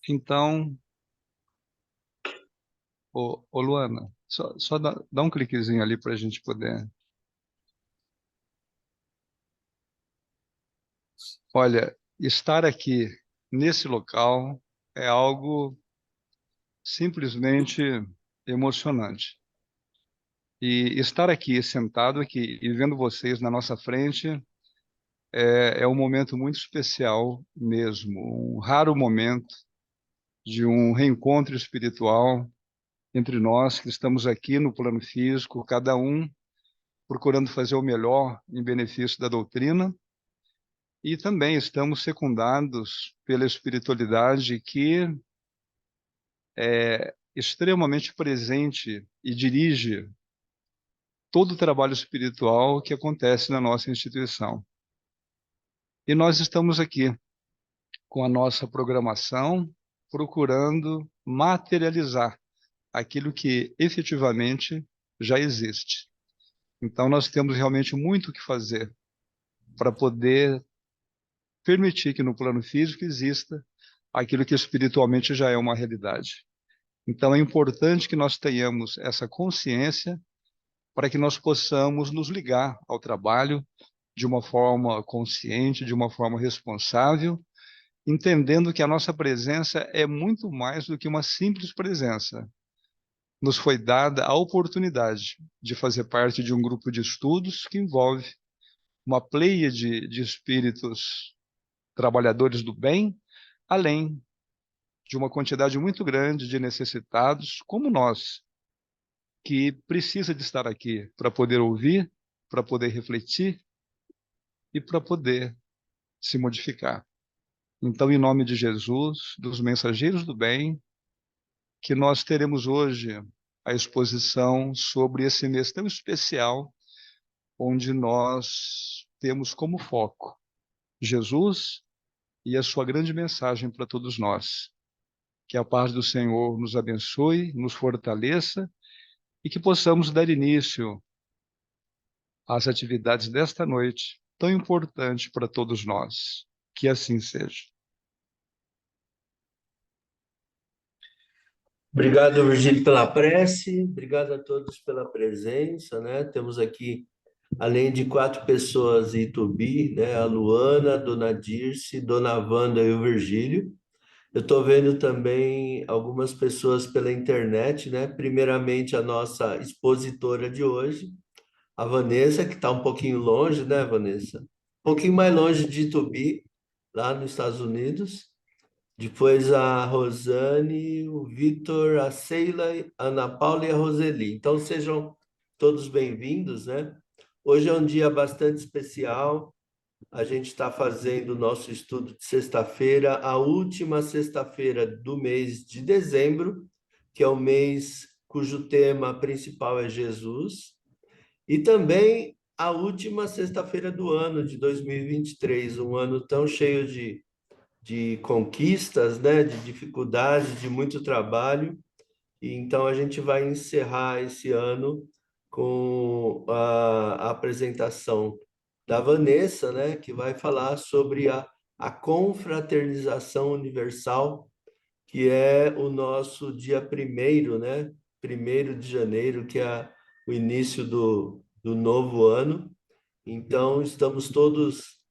Então, ô Luana, só dá um cliquezinho ali para a gente poder. Olha, estar aqui nesse local é algo simplesmente emocionante. E estar aqui, sentado aqui e vendo vocês na nossa frente é um momento muito especial mesmo, um raro momento de um reencontro espiritual entre nós que estamos aqui no plano físico, cada um procurando fazer o melhor em benefício da doutrina, e também estamos secundados pela espiritualidade que é extremamente presente e dirige todo o trabalho espiritual que acontece na nossa instituição. E nós estamos aqui com a nossa programação, procurando materializar aquilo que efetivamente já existe. Então, nós temos realmente muito o que fazer para poder permitir que no plano físico exista aquilo que espiritualmente já é uma realidade. Então, é importante que nós tenhamos essa consciência para que nós possamos nos ligar ao trabalho de uma forma consciente, de uma forma responsável, entendendo que a nossa presença é muito mais do que uma simples presença. Nos foi dada a oportunidade de fazer parte de um grupo de estudos que envolve uma pleiade de espíritos trabalhadores do bem, além de uma quantidade muito grande de necessitados, como nós, que precisa de estar aqui para poder ouvir, para poder refletir e para poder se modificar. Então, em nome de Jesus, dos mensageiros do bem, que nós teremos hoje a exposição sobre esse mês tão especial, onde nós temos como foco Jesus e a sua grande mensagem para todos nós. Que a paz do Senhor nos abençoe, nos fortaleça e que possamos dar início às atividades desta noite, tão importante para todos nós. Que assim seja. Obrigado, Virgílio, pela prece, obrigado a todos pela presença, né? Temos aqui, além de 4 pessoas em Itubi, né? A Luana, a Dona Dirce, Dona Wanda e o Virgílio. Eu estou vendo também algumas pessoas pela internet, né? Primeiramente, a nossa expositora de hoje, a Vanessa, que está um pouquinho longe, né, Vanessa? Um pouquinho mais longe de Itubi, lá nos Estados Unidos. Depois a Rosane, o Vitor, a Sheila, a Ana Paula e a Roseli. Então sejam todos bem-vindos, né? Hoje é um dia bastante especial. A gente está fazendo o nosso estudo de sexta-feira, a última sexta-feira do mês de dezembro, que é o mês cujo tema principal é Jesus, e também a última sexta-feira do ano de 2023, um ano tão cheio de conquistas, né, de dificuldades, de muito trabalho. E então a gente vai encerrar esse ano com a apresentação da Vanessa, né, que vai falar sobre a confraternização universal, que é o nosso dia primeiro, né, 1º de janeiro, que é o início do novo ano. Então, estamos todos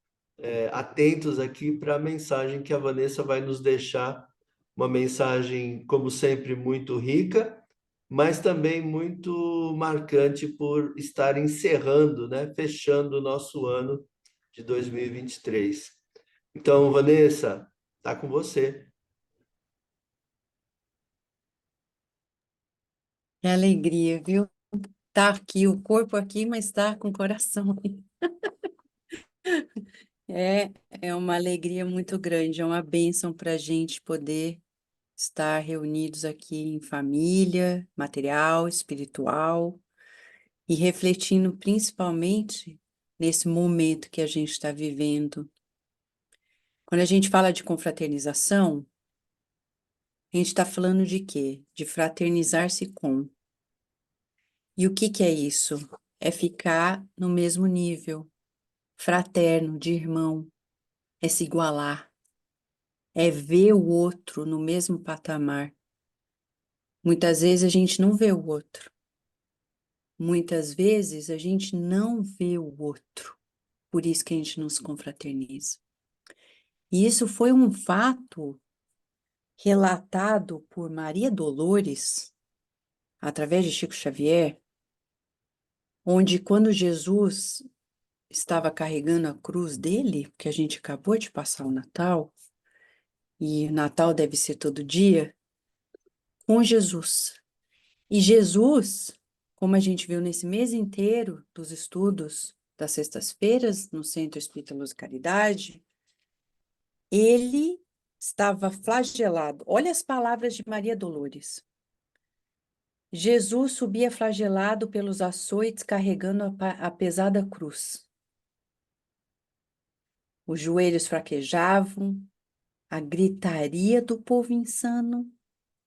atentos aqui para a mensagem que a Vanessa vai nos deixar, uma mensagem, como sempre, muito rica, mas também muito marcante por estar encerrando, né, fechando o nosso ano de 2023. Então, Vanessa, está com você. É alegria, viu? Tá aqui, o corpo aqui, mas tá com o coração aí. É uma alegria muito grande, é uma bênção para a gente poder estar reunidos aqui em família, material, espiritual, e refletindo principalmente nesse momento que a gente está vivendo. Quando a gente fala de confraternização, a gente está falando de quê? De fraternizar-se com. E o que que é isso? É ficar no mesmo nível, fraterno, de irmão, é se igualar. é ver o outro no mesmo patamar. Muitas vezes a gente não vê o outro. Muitas vezes a gente não vê o outro. Por isso que a gente não se confraterniza. E isso foi um fato relatado por Maria Dolores, através de Chico Xavier, onde quando Jesus estava carregando a cruz dele, porque a gente acabou de passar o Natal, e o Natal deve ser todo dia, com Jesus. E Jesus, como a gente viu nesse mês inteiro dos estudos das sextas-feiras no Centro Espírita Luz e Caridade, ele estava flagelado. Olha as palavras de Maria Dolores. Jesus subia flagelado pelos açoites, carregando a pesada cruz. Os joelhos fraquejavam, a gritaria do povo insano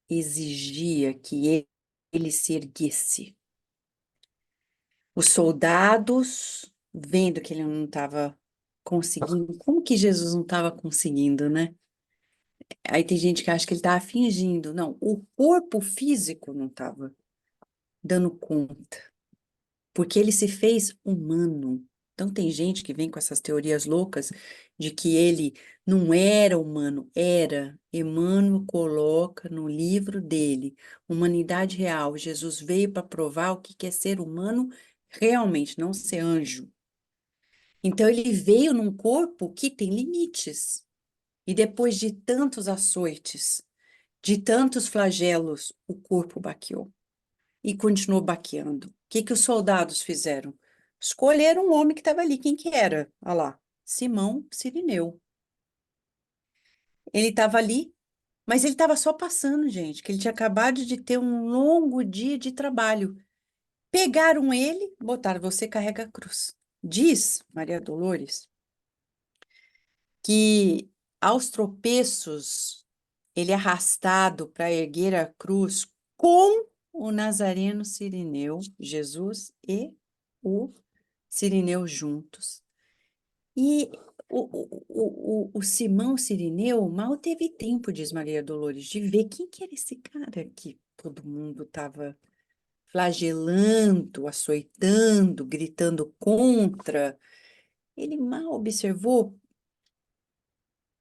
exigia que ele se erguesse. Os soldados, vendo que ele não estava conseguindo, como que Jesus não estava conseguindo, né? Aí tem gente que acha que ele estava fingindo. Não, o corpo físico não estava dando conta, porque ele se fez humano. Então tem gente que vem com essas teorias loucas de que ele não era humano, era. Emmanuel coloca no livro dele, Humanidade Real. Jesus veio para provar o que é ser humano realmente, não ser anjo. Então ele veio num corpo que tem limites. E depois de tantos açoites, de tantos flagelos, o corpo baqueou e continuou baqueando. O que que os soldados fizeram? Escolheram um homem que estava ali. Quem que era? Olha lá, Simão Cirineu. Ele estava ali, mas ele estava só passando, gente, que ele tinha acabado de ter um longo dia de trabalho. Pegaram ele, botaram, você carrega a cruz. Diz Maria Dolores que aos tropeços ele é arrastado para erguer a cruz com o Nazareno Cirineu, Jesus e o Cirineu juntos. E o Simão Cirineu mal teve tempo, diz Maria Dolores, de ver quem que era esse cara que todo mundo estava flagelando, açoitando, gritando contra. Ele mal observou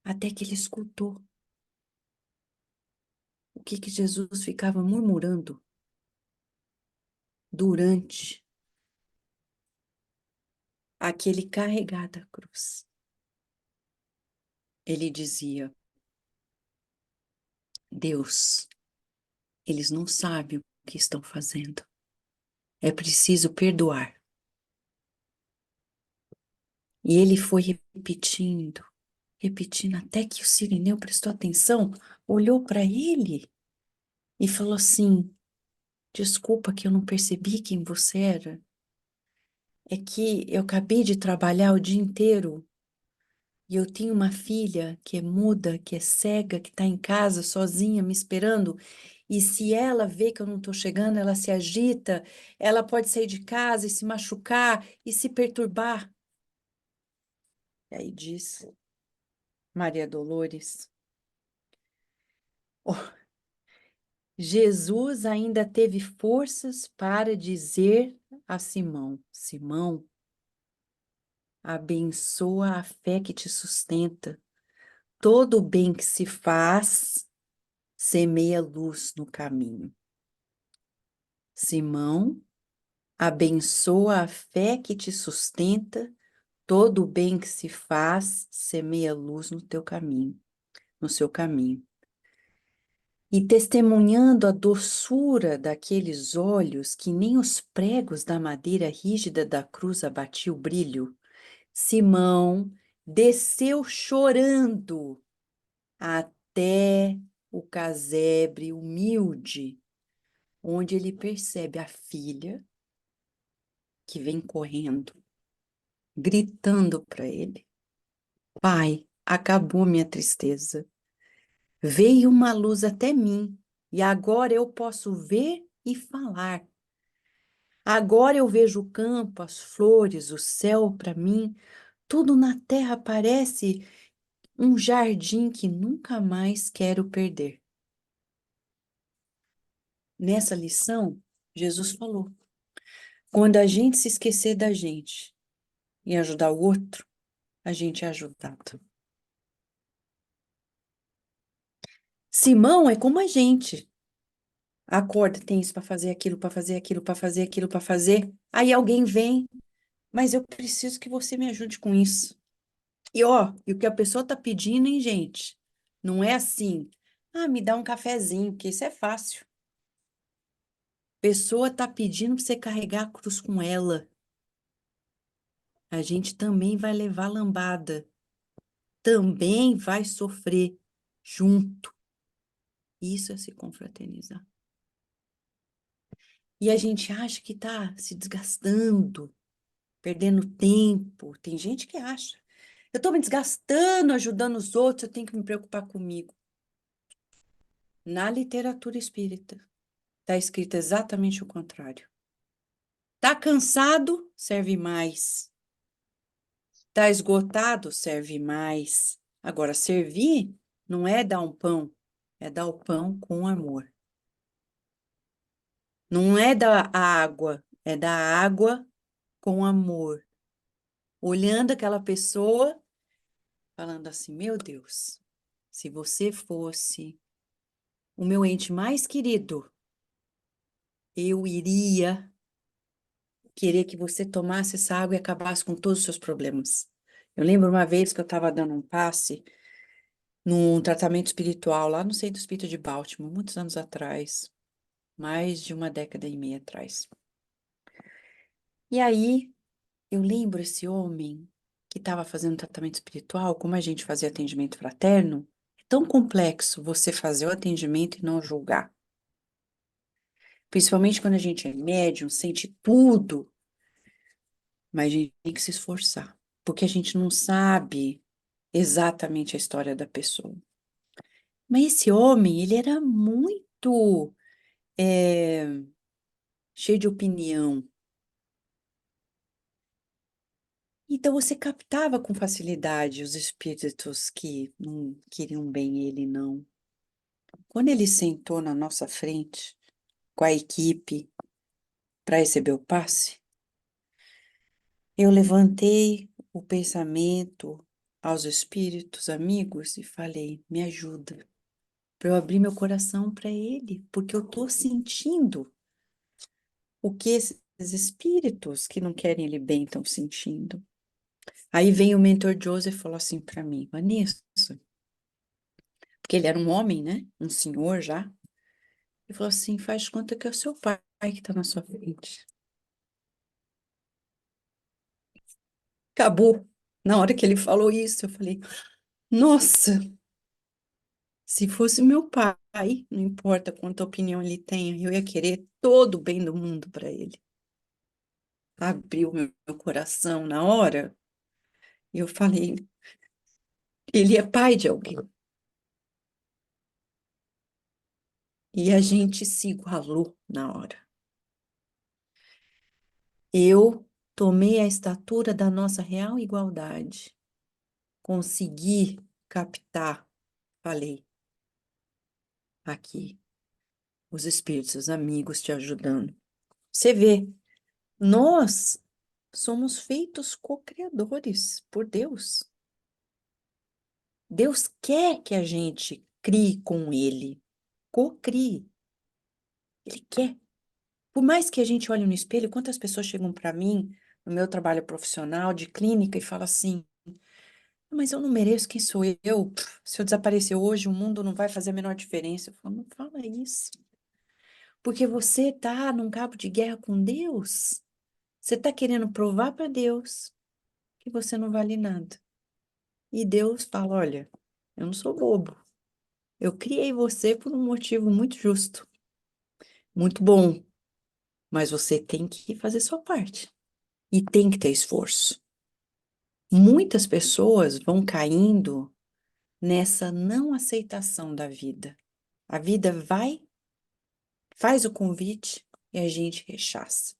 até que ele escutou o que que Jesus ficava murmurando durante aquele carregar da cruz. Ele dizia: Deus, eles não sabem o que estão fazendo. É preciso perdoar. E ele foi repetindo, repetindo, até que o Cirineu prestou atenção, olhou para ele e falou assim: desculpa que eu não percebi quem você era. É que eu acabei de trabalhar o dia inteiro e eu tenho uma filha que é muda, que é cega, que está em casa sozinha me esperando. E se ela vê que eu não estou chegando, ela se agita, ela pode sair de casa e se machucar e se perturbar. E aí diz Maria Dolores: "Oh, Jesus ainda teve forças para dizer a Simão: Simão, abençoa a fé que te sustenta. Todo o bem que se faz semeia luz no caminho. Simão, abençoa a fé que te sustenta. Todo o bem que se faz semeia luz no teu caminho, no seu caminho." E testemunhando a doçura daqueles olhos que nem os pregos da madeira rígida da cruz abatia o brilho, Simão desceu chorando até o casebre humilde, onde ele percebe a filha que vem correndo, gritando para ele: Pai, acabou minha tristeza. Veio uma luz até mim e agora eu posso ver e falar. Agora eu vejo o campo, as flores, o céu para mim. Tudo na terra parece um jardim que nunca mais quero perder. Nessa lição, Jesus falou: quando a gente se esquecer da gente e ajudar o outro, a gente é ajudado. Simão é como a gente. Acorda, tem isso para fazer, aquilo para fazer, aquilo para fazer, aquilo para fazer. Aí alguém vem, mas eu preciso que você me ajude com isso. E ó, e o que a pessoa tá pedindo, hein, gente? Não é assim, ah, me dá um cafezinho, porque isso é fácil. A pessoa tá pedindo para você carregar a cruz com ela. A gente também vai levar lambada, também vai sofrer junto. Isso é se confraternizar. E a gente acha que tá se desgastando, perdendo tempo. Tem gente que acha. Eu tô me desgastando, ajudando os outros, eu tenho que me preocupar comigo. Na literatura espírita, está escrito exatamente o contrário. Tá cansado? Serve mais. Tá esgotado? Serve mais. Agora, servir não é dar um pão, é dar o pão com amor. Não é dar água, é dar água com amor. Olhando aquela pessoa, falando assim: meu Deus, se você fosse o meu ente mais querido, eu iria querer que você tomasse essa água e acabasse com todos os seus problemas. Eu lembro uma vez que eu estava dando um passe num tratamento espiritual lá no Centro Espírita de Baltimore, muitos anos atrás, mais de uma década e meia atrás. E aí, eu lembro esse homem que estava fazendo tratamento espiritual, como a gente fazia atendimento fraterno, é tão complexo você fazer o atendimento e não julgar. Principalmente quando a gente é médium, sente tudo, mas a gente tem que se esforçar, porque a gente não sabe exatamente a história da pessoa. Mas esse homem, ele era muito cheio de opinião. Então você captava com facilidade os espíritos que não queriam bem ele, não. Quando ele sentou na nossa frente, com a equipe, para receber o passe, eu levantei o pensamento aos espíritos amigos e falei: me ajuda, para eu abrir meu coração para ele, porque eu estou sentindo o que esses espíritos que não querem ele bem estão sentindo. Aí vem o mentor Joseph e falou assim para mim: Vanessa, porque ele era um homem, né? Um senhor já. Ele falou assim: faz de conta que é o seu pai que está na sua frente. Acabou. Na hora que ele falou isso, eu falei: nossa, se fosse meu pai, não importa quanta opinião ele tenha, eu ia querer todo o bem do mundo para ele. Abriu meu coração na hora, e eu falei: ele é pai de alguém. E a gente se igualou na hora. Eu tomei a estatura da nossa real igualdade. Consegui captar, falei, aqui, os espíritos, os amigos te ajudando. Você vê, nós somos feitos co-criadores por Deus. Deus quer que a gente crie com Ele, co-crie. Ele quer. Por mais que a gente olhe no espelho, quantas pessoas chegam para mim, no meu trabalho profissional de clínica, e falam assim: mas eu não mereço, quem sou eu? Se eu desaparecer hoje, o mundo não vai fazer a menor diferença. Eu falo: não fala isso. Porque você tá num cabo de guerra com Deus. Você tá querendo provar para Deus que você não vale nada. E Deus fala: olha, eu não sou bobo. Eu criei você por um motivo muito justo, muito bom. Mas você tem que fazer sua parte. E tem que ter esforço. Muitas pessoas vão caindo nessa não aceitação da vida. A vida vai, faz o convite e a gente rechaça.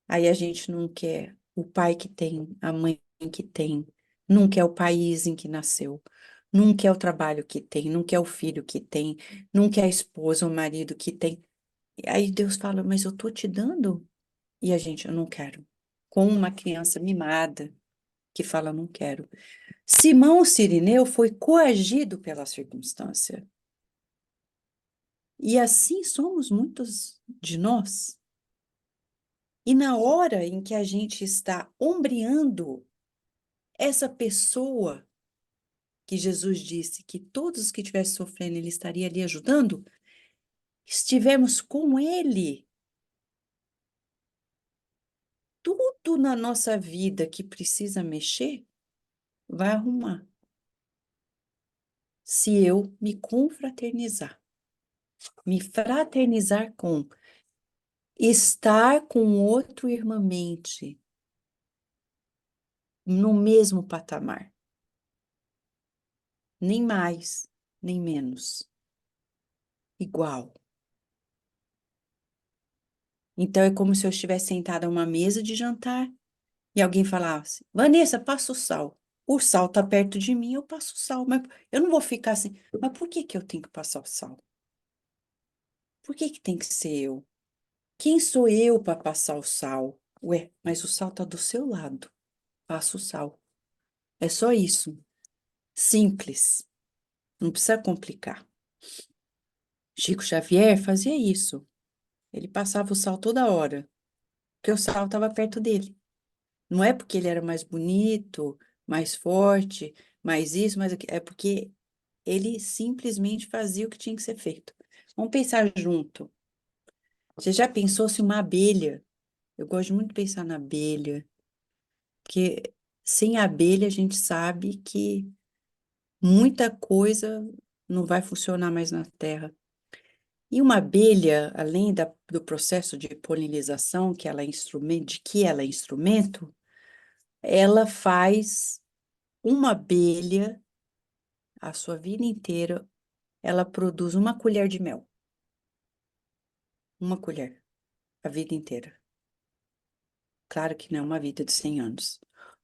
Aí a gente não quer o pai que tem, a mãe que tem, nunca é o país em que nasceu, nunca é o trabalho que tem, nunca é o filho que tem, nunca é a esposa ou o marido que tem. E aí Deus fala, mas eu tô te dando. E a gente, eu não quero. Com uma criança mimada que fala, não quero. Simão Cirineu foi coagido pela circunstância. E assim somos muitos de nós. E na hora em que a gente está ombreando essa pessoa que Jesus disse que todos os que estivessem sofrendo, ele estaria ali ajudando, estivemos com ele. Tudo na nossa vida que precisa mexer, vai arrumar. Se eu me confraternizar, me fraternizar com, estar com outro irmãmente, no mesmo patamar, nem mais, nem menos, igual. Então é como se eu estivesse sentada a uma mesa de jantar e alguém falasse: Vanessa, passa o sal. O sal está perto de mim, eu passo o sal. Mas eu não vou ficar assim. Mas por que que eu tenho que passar o sal? Por que que tem que ser eu? Quem sou eu para passar o sal? Ué, mas o sal está do seu lado. Passa o sal. É só isso. Simples. Não precisa complicar. Chico Xavier fazia isso. Ele passava o sal toda hora, porque o sal estava perto dele. Não é porque ele era mais bonito, mais forte, mais isso, mais aquilo. É porque ele simplesmente fazia o que tinha que ser feito. Vamos pensar junto. Você já pensou se uma abelha? Eu gosto muito de pensar na abelha, porque sem abelha a gente sabe que muita coisa não vai funcionar mais na Terra. E uma abelha, além do processo de polinização, que ela é instrumento, de que ela é instrumento, ela faz uma abelha, a sua vida inteira, ela produz uma colher de mel. Uma colher, a vida inteira. Claro que não é uma vida de 100 anos,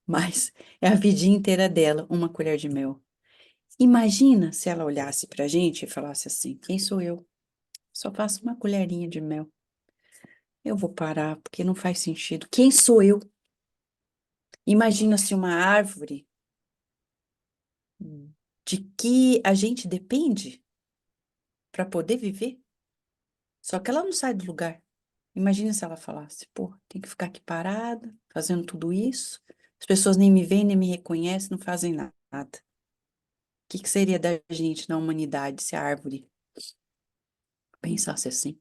mas é a vidinha inteira dela, uma colher de mel. Imagina se ela olhasse pra gente e falasse assim: quem sou eu? Só faço uma colherinha de mel. Eu vou parar, porque não faz sentido. Quem sou eu? Imagina se uma árvore de que a gente depende para poder viver, só que ela não sai do lugar. Imagina se ela falasse, pô, tem que ficar aqui parada, fazendo tudo isso, as pessoas nem me veem, nem me reconhecem, não fazem nada. O que que seria da gente na humanidade se a árvore pensasse assim?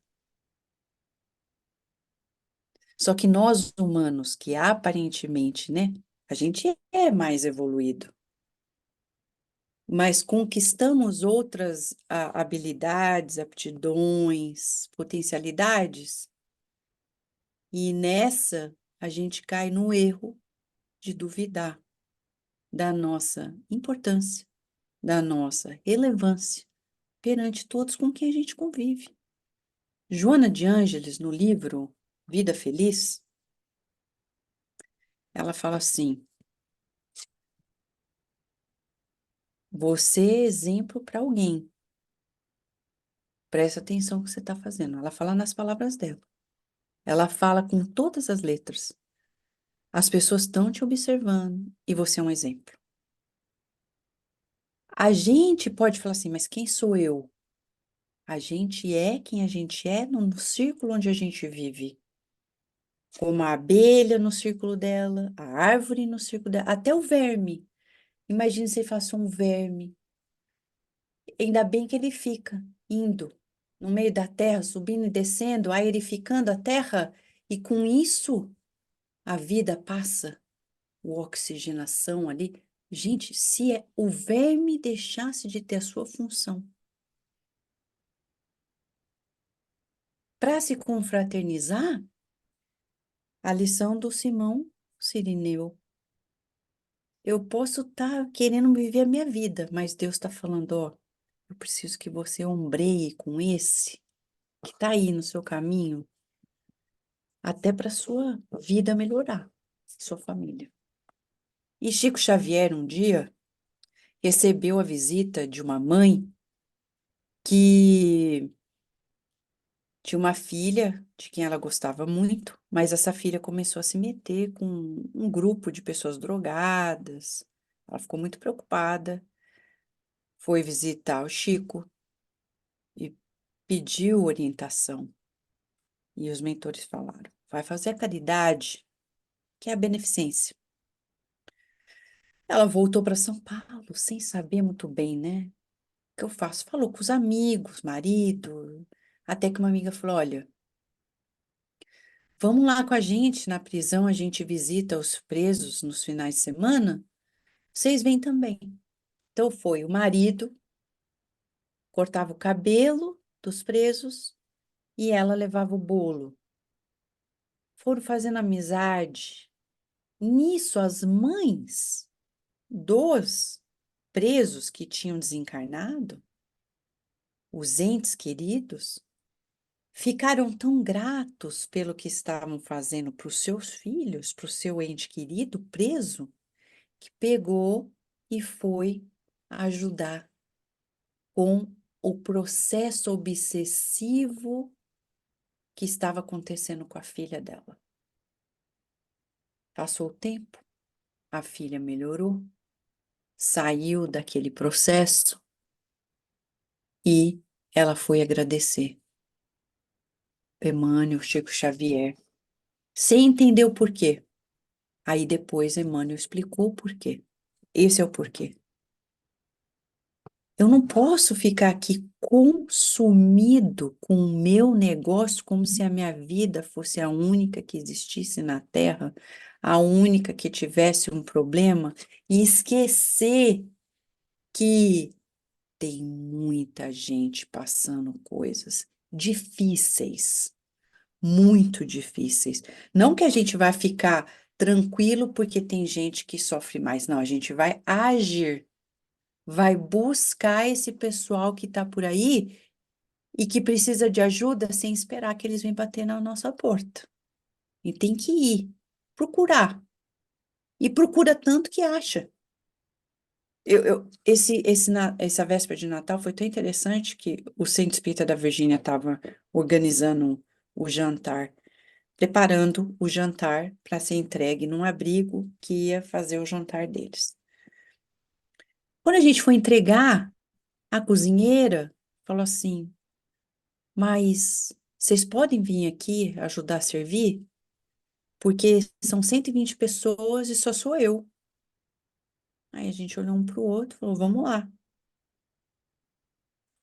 Só que nós humanos, que aparentemente, né, a gente é mais evoluído, mas conquistamos outras habilidades, aptidões, potencialidades, e nessa a gente cai no erro de duvidar da nossa importância, da nossa relevância perante todos com quem a gente convive. Joana de Ângeles, no livro Vida Feliz, ela fala assim: você é exemplo para alguém. Presta atenção no que você está fazendo. Ela fala nas palavras dela. Ela fala com todas as letras. As pessoas estão te observando e você é um exemplo. A gente pode falar assim, mas quem sou eu? A gente é quem a gente é no círculo onde a gente vive. Como a abelha no círculo dela, a árvore no círculo dela, até o verme. Imagine se faça um verme. Ainda bem que ele fica indo no meio da terra, subindo e descendo, aerificando a terra, e com isso a vida passa, a oxigenação ali. Gente, se o verme deixasse de ter a sua função para se confraternizar, a lição do Simão Cirineu. Eu posso estar querendo viver a minha vida, mas Deus está falando, ó, eu preciso que você ombreie com esse que está aí no seu caminho, até para sua vida melhorar, sua família. E Chico Xavier, um dia, recebeu a visita de uma mãe que tinha uma filha de quem ela gostava muito, mas essa filha começou a se meter com um grupo de pessoas drogadas. Ela ficou muito preocupada, foi visitar o Chico e pediu orientação. E os mentores falaram: vai fazer a caridade, que é a beneficência. Ela voltou para São Paulo sem saber muito bem, né? O que eu faço? Falou com os amigos, marido, até que uma amiga falou: olha, vamos lá com a gente na prisão, a gente visita os presos nos finais de semana, vocês vêm também. Então foi o marido, cortava o cabelo dos presos e ela levava o bolo. Foram fazendo amizade. Nisso, as mães dos presos que tinham desencarnado, os entes queridos, ficaram tão gratos pelo que estavam fazendo para os seus filhos, para o seu ente querido preso, que pegou e foi ajudar com o processo obsessivo que estava acontecendo com a filha dela. Passou o tempo, a filha melhorou, saiu daquele processo e ela foi agradecer Emmanuel, Chico Xavier, sem entender o porquê. Aí depois Emmanuel explicou o porquê. Esse é o porquê. Eu não posso ficar aqui consumido com o meu negócio como se a minha vida fosse a única que existisse na Terra, a única que tivesse um problema, e esquecer que tem muita gente passando coisas difíceis, muito difíceis. Não que a gente vai ficar tranquilo porque tem gente que sofre mais, não, a gente vai agir, vai buscar esse pessoal que está por aí e que precisa de ajuda sem esperar que eles venham bater na nossa porta. E tem que ir, procurar. E procura tanto que acha. Essa véspera de Natal foi tão interessante que o Centro Espírita da Virgínia estava organizando o jantar, preparando o jantar para ser entregue num abrigo que ia fazer o jantar deles. Quando a gente foi entregar, a cozinheira falou assim: mas vocês podem vir aqui ajudar a servir? Porque são 120 pessoas e só sou eu. Aí a gente olhou um para o outro e falou: vamos lá.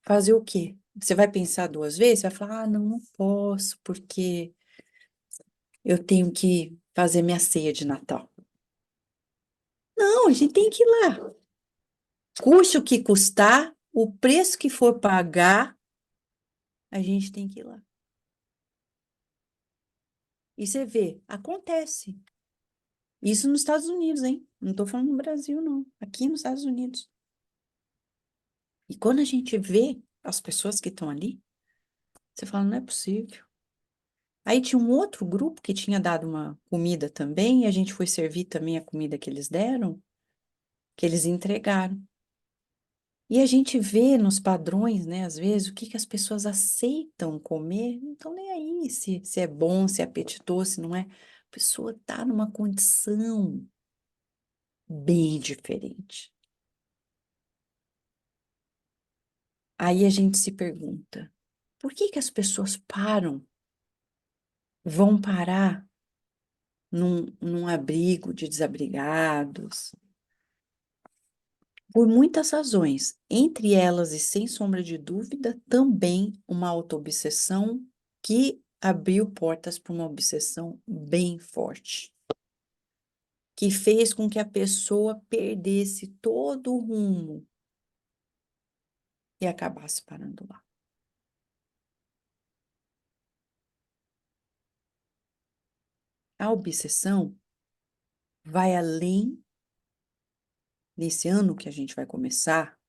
Fazer o quê? Você vai pensar duas vezes? Vai falar: ah, não, não posso, porque eu tenho que fazer minha ceia de Natal. Não, a gente tem que ir lá. Custe o que custar, o preço que for pagar, a gente tem que ir lá. E você vê, acontece. Isso nos Estados Unidos, hein? Não estou falando no Brasil, não. Aqui nos Estados Unidos. E quando a gente vê as pessoas que estão ali, você fala: não é possível. Aí tinha um outro grupo que tinha dado uma comida também, e a gente foi servir também a comida que eles deram, que eles entregaram. E a gente vê nos padrões, né, às vezes, o que que as pessoas aceitam comer, não estão nem aí se é bom, se é apetitoso, se não é. A pessoa está numa condição bem diferente. Aí a gente se pergunta, por que que as pessoas vão parar num abrigo de desabrigados? Por muitas razões, entre elas e sem sombra de dúvida, também uma autoobsessão que abriu portas para uma obsessão bem forte, que fez com que a pessoa perdesse todo o rumo e acabasse parando lá. A obsessão vai além nesse ano que a gente vai começar,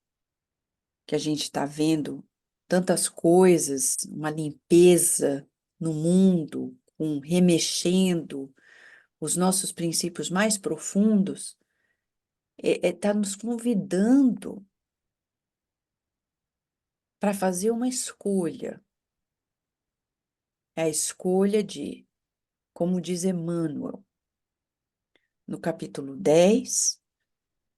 que a gente está vendo tantas coisas, uma limpeza no mundo, remexendo os nossos princípios mais profundos, está nos convidando para fazer uma escolha. É a escolha de, como diz Emmanuel, no capítulo 10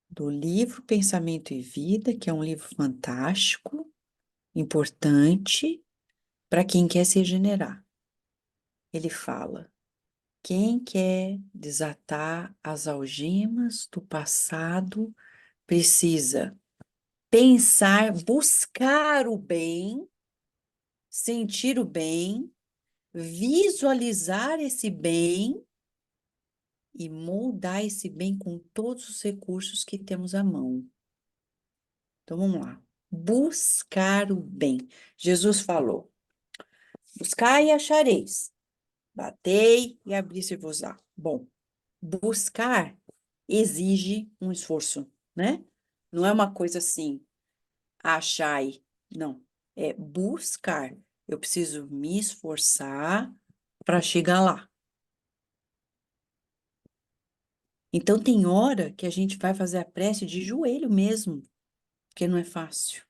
do livro Pensamento e Vida, que é um livro fantástico, importante para quem quer se regenerar. Ele fala: quem quer desatar as algemas do passado precisa pensar, buscar o bem, sentir o bem, visualizar esse bem e moldar esse bem com todos os recursos que temos à mão. Então vamos lá. Buscar o bem. Jesus falou: buscai e achareis, batei e abri-se-vos-á. Bom, buscar exige um esforço, né? Não é uma coisa assim, achai. Não, é buscar. Eu preciso me esforçar para chegar lá. Então, tem hora que a gente vai fazer a prece de joelho mesmo, porque não é fácil.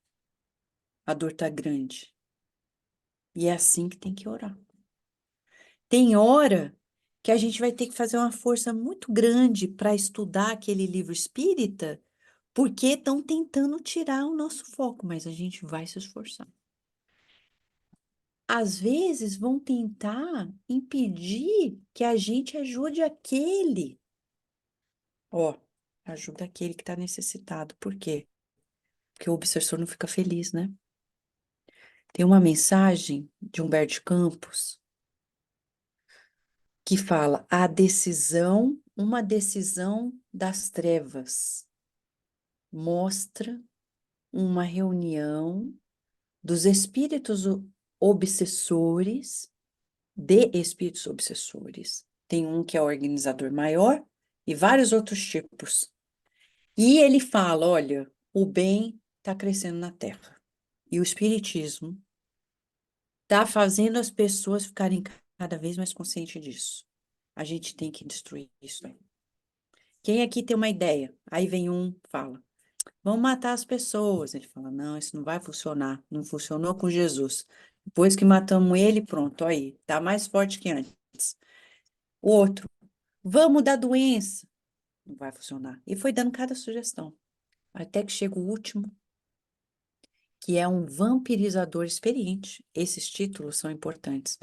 A dor tá grande. E é assim que tem que orar. Tem hora que a gente vai ter que fazer uma força muito grande para estudar aquele livro espírita, porque estão tentando tirar o nosso foco, mas a gente vai se esforçar. Às vezes vão tentar impedir que a gente ajude aquele. Ó, ajuda aquele que está necessitado. Por quê? Porque o obsessor não fica feliz, né? Tem uma mensagem de Humberto de Campos que fala uma decisão das trevas mostra uma reunião dos espíritos obsessores, de espíritos obsessores. Tem um que é o organizador maior e vários outros tipos. E ele fala, olha, o bem está crescendo na Terra. E o espiritismo está fazendo as pessoas ficarem cada vez mais conscientes disso. A gente tem que destruir isso aí. Quem aqui tem uma ideia? Aí vem um, fala, vamos matar as pessoas. Ele fala, não, isso não vai funcionar. Não funcionou com Jesus. Depois que matamos ele, pronto, aí, tá mais forte que antes. O outro, vamos dar doença. Não vai funcionar. E foi dando cada sugestão. Até que chega o último, que é um vampirizador experiente. Esses títulos são importantes.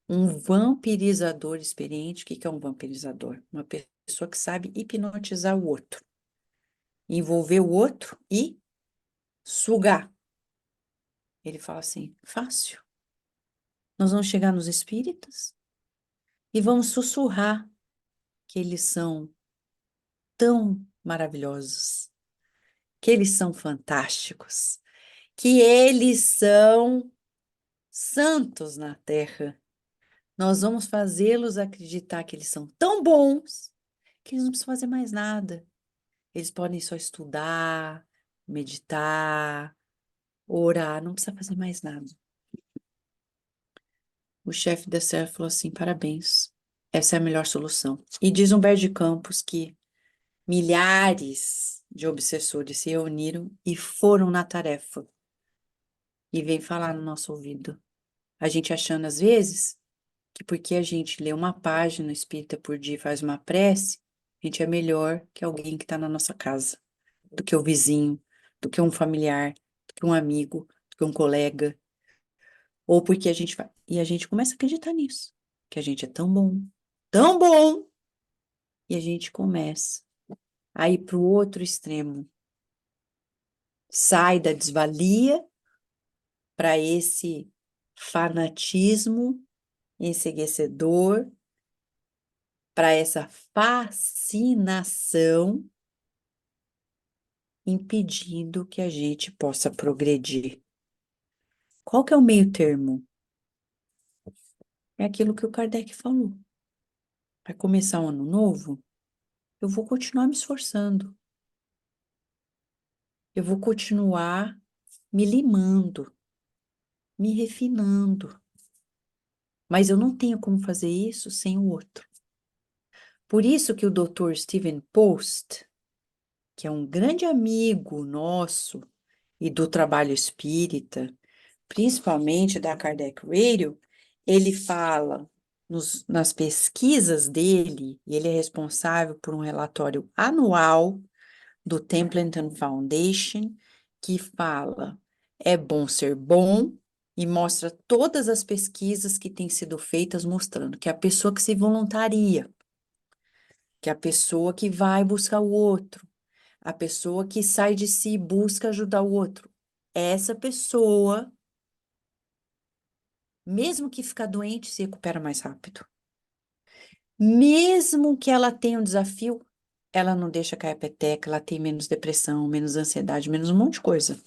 Um vampirizador experiente. O que é um vampirizador? Uma pessoa que sabe hipnotizar o outro, envolver o outro e sugar. Ele fala assim, fácil. Nós vamos chegar nos espíritas e vamos sussurrar que eles são tão maravilhosos, que eles são fantásticos, que eles são santos na Terra. Nós vamos fazê-los acreditar que eles são tão bons que eles não precisam fazer mais nada. Eles podem só estudar, meditar, orar, não precisa fazer mais nada. O chefe da CEF falou assim, parabéns, essa é a melhor solução. E diz Humberto de Campos que milhares de obsessores se reuniram e foram na tarefa. E vem falar no nosso ouvido. A gente achando às vezes que porque a gente lê uma página espírita por dia e faz uma prece, a gente é melhor que alguém que está na nossa casa, do que o vizinho, do que um familiar, do que um amigo, do que um colega, ou porque a gente vai. E a gente começa a acreditar nisso, que a gente é tão bom, e a gente começa a ir para o outro extremo. Sai da desvalia para esse fanatismo enceguecedor, para essa fascinação, impedindo que a gente possa progredir. Qual que é o meio termo? É aquilo que o Kardec falou. Vai começar um ano novo, eu vou continuar me esforçando. Eu vou continuar me limando, me refinando. Mas eu não tenho como fazer isso sem o outro. Por isso que o Dr. Stephen Post, que é um grande amigo nosso e do trabalho espírita, principalmente da Kardec Radio, ele fala nas pesquisas dele, e ele é responsável por um relatório anual do Templeton Foundation, que fala: é bom ser bom, e mostra todas as pesquisas que têm sido feitas, mostrando que a pessoa que se voluntaria, que a pessoa que vai buscar o outro, a pessoa que sai de si e busca ajudar o outro, essa pessoa, mesmo que ficar doente, se recupera mais rápido. Mesmo que ela tenha um desafio, ela não deixa cair a peteca, ela tem menos depressão, menos ansiedade, menos um monte de coisa.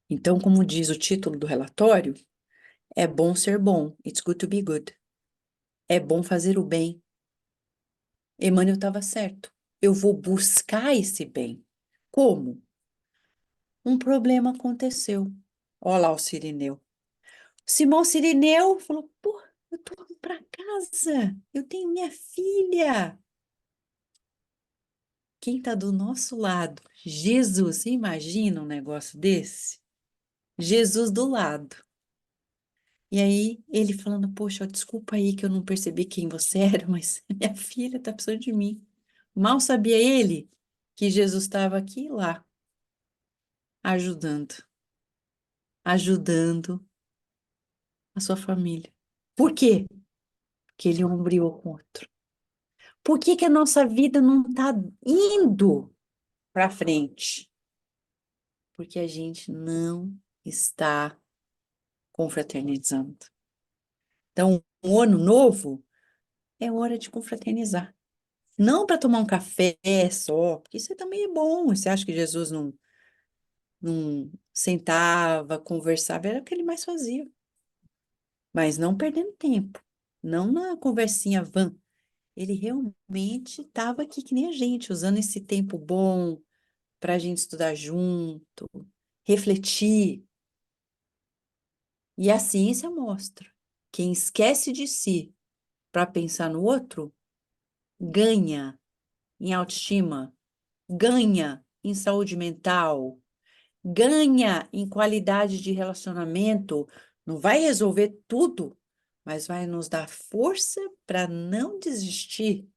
Então, como diz o título do relatório, é bom ser bom. It's good to be good. É bom fazer o bem. Emmanuel estava certo. Eu vou buscar esse bem. Como? Um problema aconteceu. Olha lá o Cirineu. Simão Cirineu falou: pô, eu tô indo para casa. Eu tenho minha filha. Quem está do nosso lado? Jesus. Você imagina um negócio desse? Jesus do lado. E aí, ele falando: poxa, desculpa aí que eu não percebi quem você era, mas minha filha está precisando de mim. Mal sabia ele que Jesus estava aqui e lá, ajudando, ajudando a sua família. Por quê? Porque ele ombreou com outro. Por que que a nossa vida não está indo para frente? Porque a gente não está confraternizando. Então, um ano novo é hora de confraternizar. Não para tomar um café só, porque isso também é bom. Você acha que Jesus não sentava, conversava, era o que ele mais fazia. Mas não perdendo tempo, não na conversinha vã. Ele realmente estava aqui que nem a gente, usando esse tempo bom para a gente estudar junto, refletir. E a ciência mostra: quem esquece de si para pensar no outro, ganha em autoestima, ganha em saúde mental, ganha em qualidade de relacionamento. Não vai resolver tudo, mas vai nos dar força para não desistir,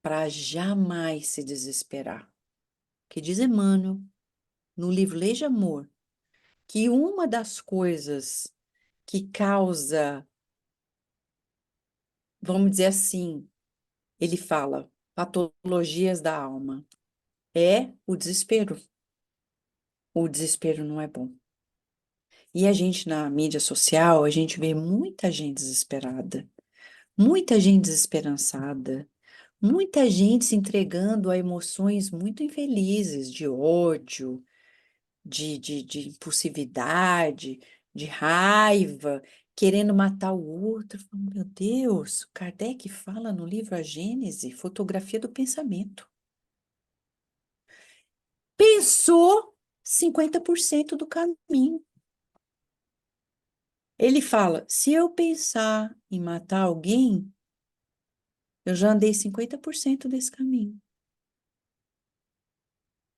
para jamais se desesperar. Que diz Emmanuel, no livro Lei de Amor, que uma das coisas que causa, vamos dizer assim, ele fala, patologias da alma, é o desespero. O desespero não é bom. E a gente, na mídia social, a gente vê muita gente desesperada, muita gente desesperançada, muita gente se entregando a emoções muito infelizes, de ódio, de impulsividade, de raiva, querendo matar o outro. Meu Deus, Kardec fala no livro A Gênese, fotografia do pensamento. Pensou 50% do caminho. Ele fala: se eu pensar em matar alguém, eu já andei 50% desse caminho.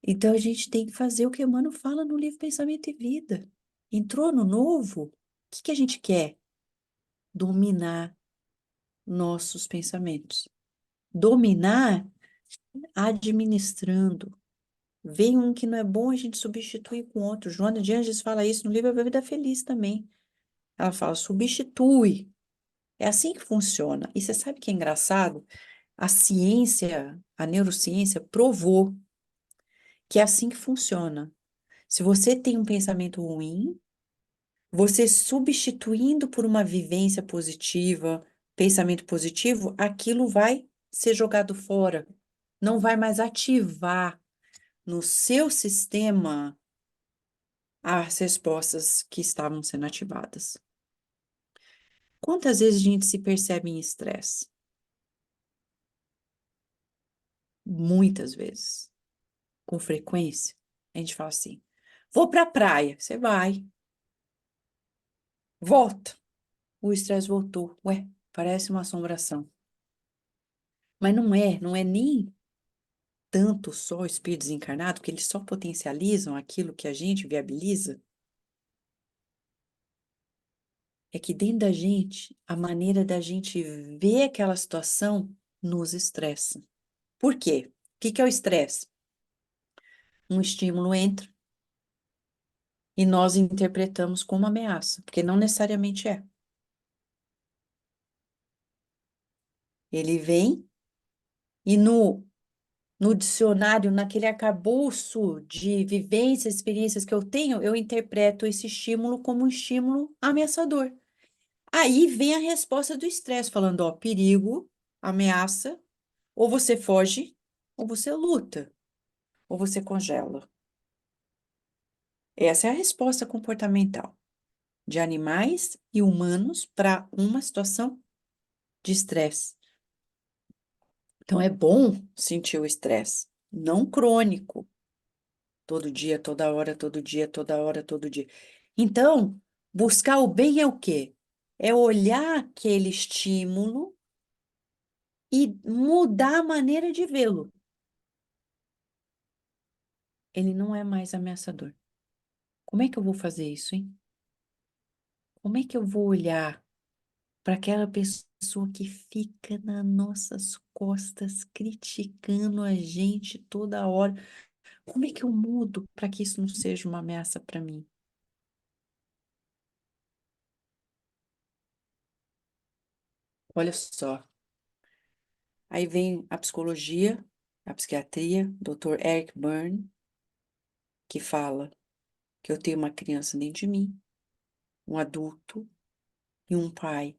Então a gente tem que fazer o que Emmanuel fala no livro Pensamento e Vida. Entrou no novo, o que que a gente quer? Dominar nossos pensamentos. Dominar administrando. Vem um que não é bom, a gente substitui com outro. Joana de Ângeles fala isso no livro A Vida Feliz também. Ela fala: substitui. É assim que funciona. E você sabe que é engraçado? A ciência, a neurociência provou que é assim que funciona. Se você tem um pensamento ruim, você substituindo por uma vivência positiva, pensamento positivo, aquilo vai ser jogado fora. Não vai mais ativar no seu sistema as respostas que estavam sendo ativadas. Quantas vezes a gente se percebe em estresse? Muitas vezes. Com frequência, a gente fala assim: vou para a praia. Você vai, volta. O estresse voltou. Ué, parece uma assombração. Mas não é nem tanto só o espírito desencarnado, porque eles só potencializam aquilo que a gente viabiliza. É que dentro da gente, a maneira da gente ver aquela situação nos estressa. Por quê? O que é o estresse? Um estímulo entra e nós interpretamos como ameaça, porque não necessariamente é. Ele vem e no dicionário, naquele arcabouço de vivências, experiências que eu tenho, eu interpreto esse estímulo como um estímulo ameaçador. Aí vem a resposta do estresse, falando, ó, perigo, ameaça, ou você foge, ou você luta, ou você congela. Essa é a resposta comportamental de animais e humanos para uma situação de estresse. Então, é bom sentir o estresse, não crônico, todo dia, toda hora, todo dia, toda hora, todo dia. Então, buscar o bem é o quê? É olhar aquele estímulo e mudar a maneira de vê-lo. Ele não é mais ameaçador. Como é que eu vou fazer isso, hein? Como é que eu vou olhar para aquela pessoa que fica nas nossas costas criticando a gente toda hora? Como é que eu mudo para que isso não seja uma ameaça para mim? Olha só. Aí vem a psicologia, a psiquiatria, Dr. Eric Berne, que fala que eu tenho uma criança dentro de mim, um adulto e um pai.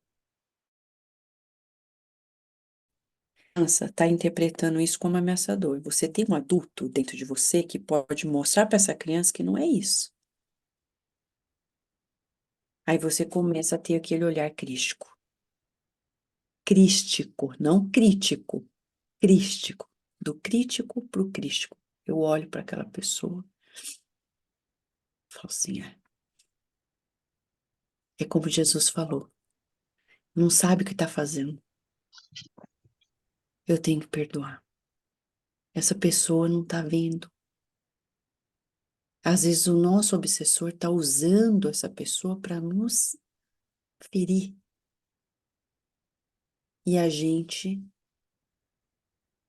A criança está interpretando isso como ameaçador. Você tem um adulto dentro de você que pode mostrar para essa criança que não é isso. Aí você começa a ter aquele olhar crístico. Crístico, não crítico. Crístico. Do crítico para o crístico. Eu olho para aquela pessoa e falo assim, é como Jesus falou. Não sabe o que está fazendo. Eu tenho que perdoar. Essa pessoa não está vendo. Às vezes o nosso obsessor está usando essa pessoa para nos ferir. E a gente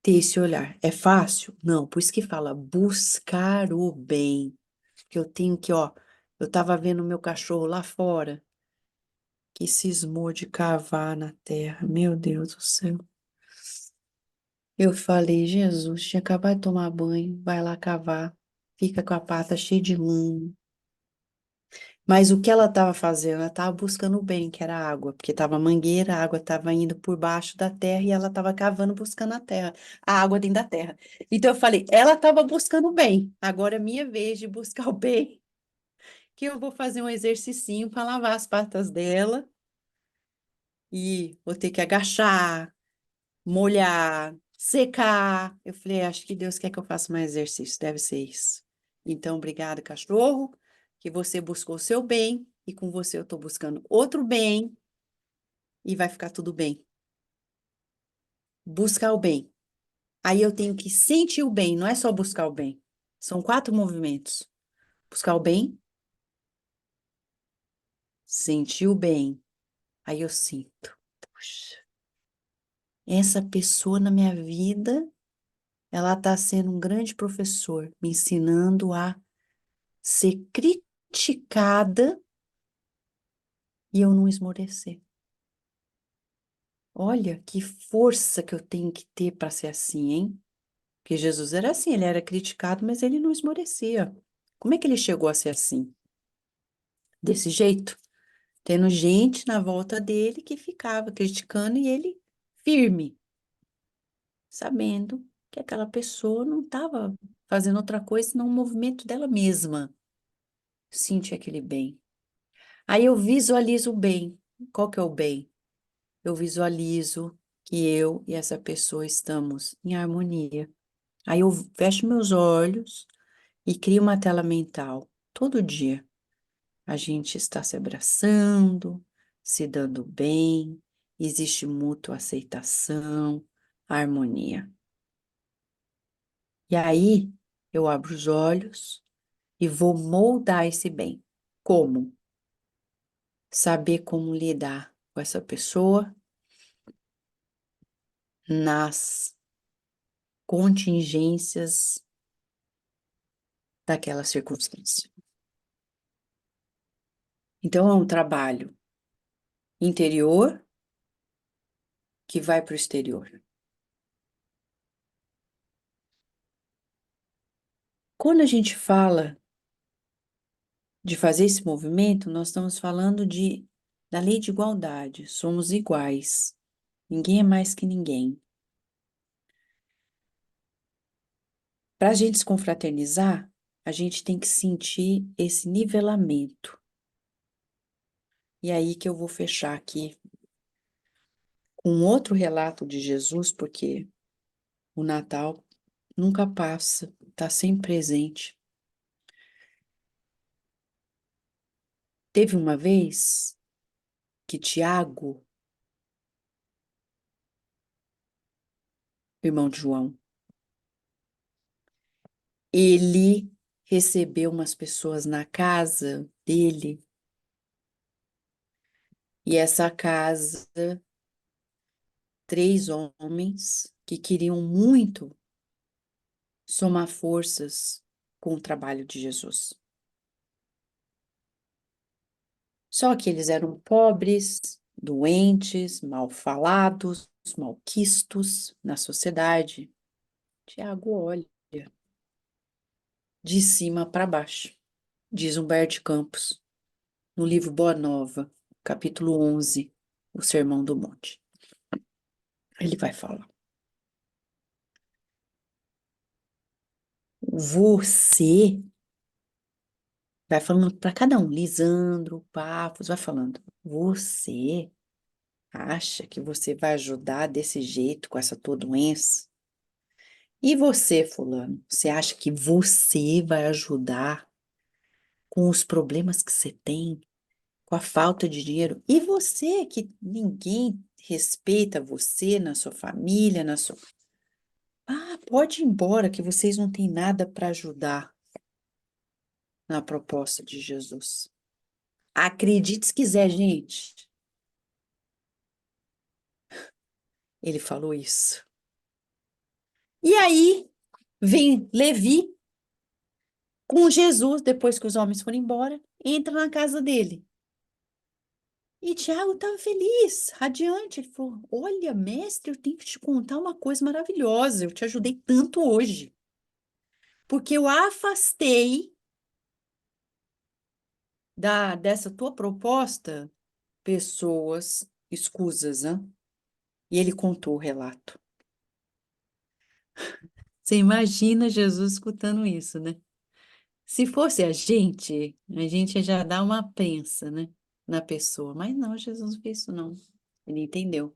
ter esse olhar. É fácil? Não, por isso que fala buscar o bem. Que eu tenho que, ó, eu estava vendo meu cachorro lá fora, que cismou de cavar na terra. Meu Deus do céu. Eu falei, Jesus, tinha acabado de tomar banho, vai lá cavar, fica com a pata cheia de lama. Mas o que ela estava fazendo? Ela estava buscando o bem, que era a água, porque estava mangueira, a água estava indo por baixo da terra e ela estava cavando buscando a terra, a água dentro da terra. Então eu falei, ela estava buscando o bem, agora é minha vez de buscar o bem, que eu vou fazer um exercicinho para lavar as patas dela e vou ter que agachar, molhar, secar. Eu falei, acho que Deus quer que eu faça mais exercício, deve ser isso. Então, obrigada, cachorro, que você buscou o seu bem e com você eu estou buscando outro bem e vai ficar tudo bem. Buscar o bem. Aí eu tenho que sentir o bem, não é só buscar o bem. São 4 movimentos. Buscar o bem, sentir o bem. Aí eu sinto, puxa, essa pessoa na minha vida, ela está sendo um grande professor, me ensinando a ser criticada e eu não esmorecer. Olha que força que eu tenho que ter para ser assim, hein? Porque Jesus era assim, ele era criticado, mas ele não esmorecia. Como é que ele chegou a ser assim? Desse jeito? Tendo gente na volta dele que ficava criticando e ele firme, sabendo que aquela pessoa não estava fazendo outra coisa senão um movimento dela mesma. Sentir aquele bem. Aí eu visualizo o bem. Qual que é o bem? Eu visualizo que eu e essa pessoa estamos em harmonia. Aí eu fecho meus olhos e crio uma tela mental. Todo dia a gente está se abraçando, se dando bem, existe mútua aceitação, a harmonia. E aí, eu abro os olhos e vou moldar esse bem. Como? Saber como lidar com essa pessoa nas contingências daquela circunstância. Então, é um trabalho interior que vai para o exterior. Quando a gente fala de fazer esse movimento, nós estamos falando da lei de igualdade. Somos iguais. Ninguém é mais que ninguém. Para a gente se confraternizar, a gente tem que sentir esse nivelamento. E aí que eu vou fechar aqui com outro relato de Jesus, porque o Natal nunca passa, está sempre presente. Teve uma vez que Tiago, irmão de João, ele recebeu umas pessoas na casa dele, e essa casa, 3 homens que queriam muito somar forças com o trabalho de Jesus. Só que eles eram pobres, doentes, mal falados, malquistos na sociedade. Tiago olha de cima para baixo, diz Humberto de Campos, no livro Boa Nova, capítulo 11, o Sermão do Monte. Ele vai falar: você, vai falando para cada um, Lisandro, Pafos, vai falando, você acha que você vai ajudar desse jeito com essa tua doença? E você, fulano, você acha que você vai ajudar com os problemas que você tem, com a falta de dinheiro? E você, que ninguém respeita você na sua família, na sua... Ah, pode ir embora, que vocês não têm nada para ajudar na proposta de Jesus. Acredite se quiser, gente. Ele falou isso. E aí, vem Levi com Jesus, depois que os homens foram embora, entra na casa dele. E Tiago estava feliz, radiante. Ele falou: olha, mestre, eu tenho que te contar uma coisa maravilhosa. Eu te ajudei tanto hoje. Porque eu afastei dessa tua proposta pessoas escusas, né? E ele contou o relato. Você imagina Jesus escutando isso, né? Se fosse a gente já dá uma prensa, né? Na pessoa. Mas não, Jesus não fez isso, não. Ele entendeu.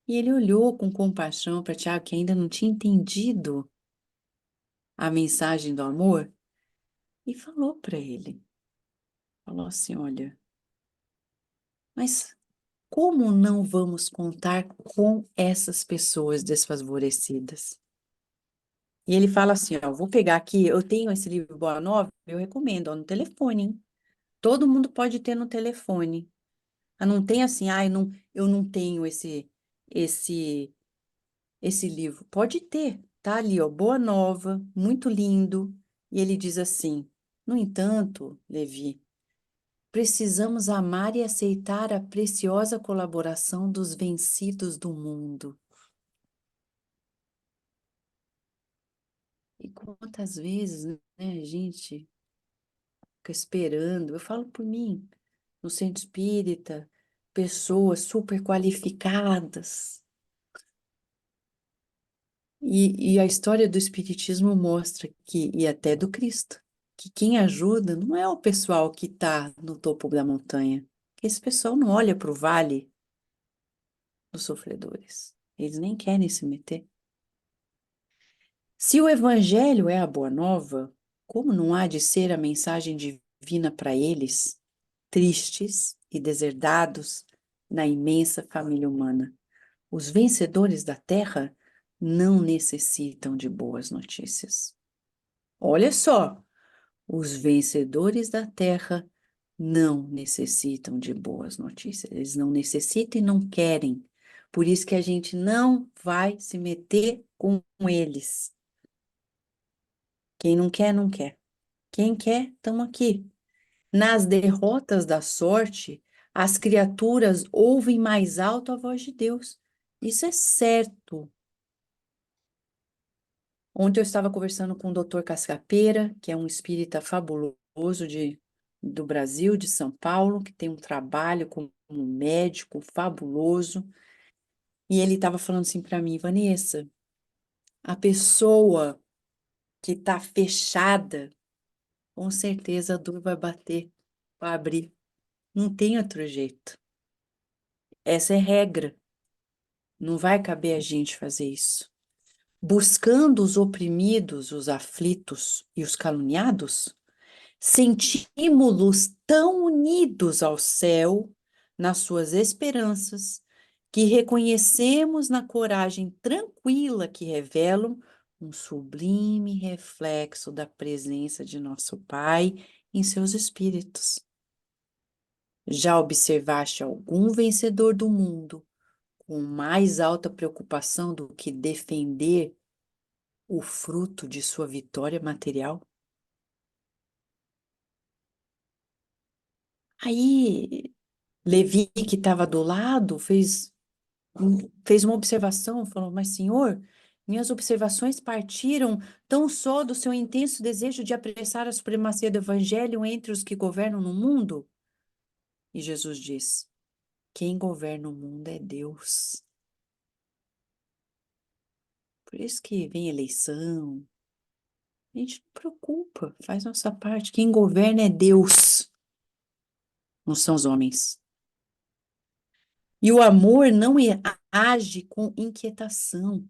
E ele olhou com compaixão para Tiago, que ainda não tinha entendido a mensagem do amor, e falou para ele. Falou assim, olha, mas como não vamos contar com essas pessoas desfavorecidas? E ele fala assim, ó, vou pegar aqui, eu tenho esse livro Boa Nova, eu recomendo, ó, no telefone, hein? Todo mundo pode ter no telefone. Ah, não tem assim, ah, eu não tenho esse esse livro. Pode ter, tá ali, ó, Boa Nova, muito lindo. E ele diz assim: no entanto, Levi, precisamos amar e aceitar a preciosa colaboração dos vencidos do mundo. E quantas vezes, né, a gente fica esperando, eu falo por mim, no centro espírita, pessoas super qualificadas. E a história do Espiritismo mostra que, e até do Cristo, que quem ajuda não é o pessoal que está no topo da montanha, que esse pessoal não olha para o vale dos sofredores. Eles nem querem se meter. Se o Evangelho é a boa nova, como não há de ser a mensagem divina para eles, tristes e deserdados na imensa família humana? Os vencedores da terra não necessitam de boas notícias. Olha só, os vencedores da terra não necessitam de boas notícias. Eles não necessitam e não querem. Por isso que a gente não vai se meter com eles. Quem não quer, não quer. Quem quer, estamos aqui. Nas derrotas da sorte, as criaturas ouvem mais alto a voz de Deus. Isso é certo. Ontem eu estava conversando com o Dr. Cascapeira, que é um espírita fabuloso do Brasil, de São Paulo, que tem um trabalho como médico fabuloso. E ele estava falando assim para mim, Vanessa, a pessoa que está fechada, com certeza a dor vai bater, vai abrir. Não tem outro jeito. Essa é regra. Não vai caber a gente fazer isso. Buscando os oprimidos, os aflitos e os caluniados, sentimos-los tão unidos ao céu, nas suas esperanças, que reconhecemos na coragem tranquila que revelam um sublime reflexo da presença de nosso Pai em seus espíritos. Já observaste algum vencedor do mundo com mais alta preocupação do que defender o fruto de sua vitória material? Aí, Levi, que estava do lado, fez uma observação, falou, mas senhor, minhas observações partiram tão só do seu intenso desejo de apressar a supremacia do evangelho entre os que governam no mundo? E Jesus diz, quem governa o mundo é Deus. Por isso que vem eleição, a gente não preocupa, faz nossa parte. Quem governa é Deus, não são os homens. E o amor não age com inquietação.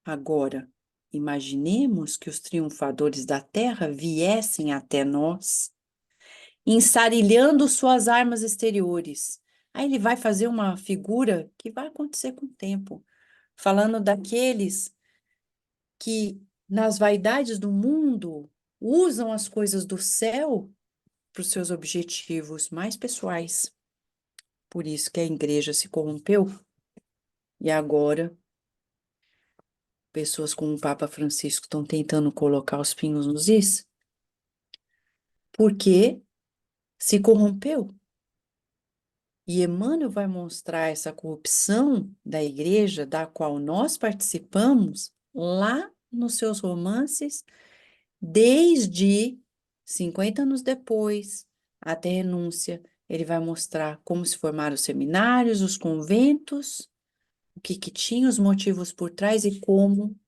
Agora, imaginemos que os triunfadores da terra viessem até nós, ensarilhando suas armas exteriores. Aí ele vai fazer uma figura que vai acontecer com o tempo, falando daqueles que, nas vaidades do mundo, usam as coisas do céu para os seus objetivos mais pessoais. Por isso que a igreja se corrompeu. E agora, pessoas como o Papa Francisco estão tentando colocar os pingos nos is, porque se corrompeu. E Emmanuel vai mostrar essa corrupção da igreja, da qual nós participamos, lá nos seus romances, desde 50 anos depois, até renúncia. Ele vai mostrar como se formaram os seminários, os conventos, o que tinha, os motivos por trás e como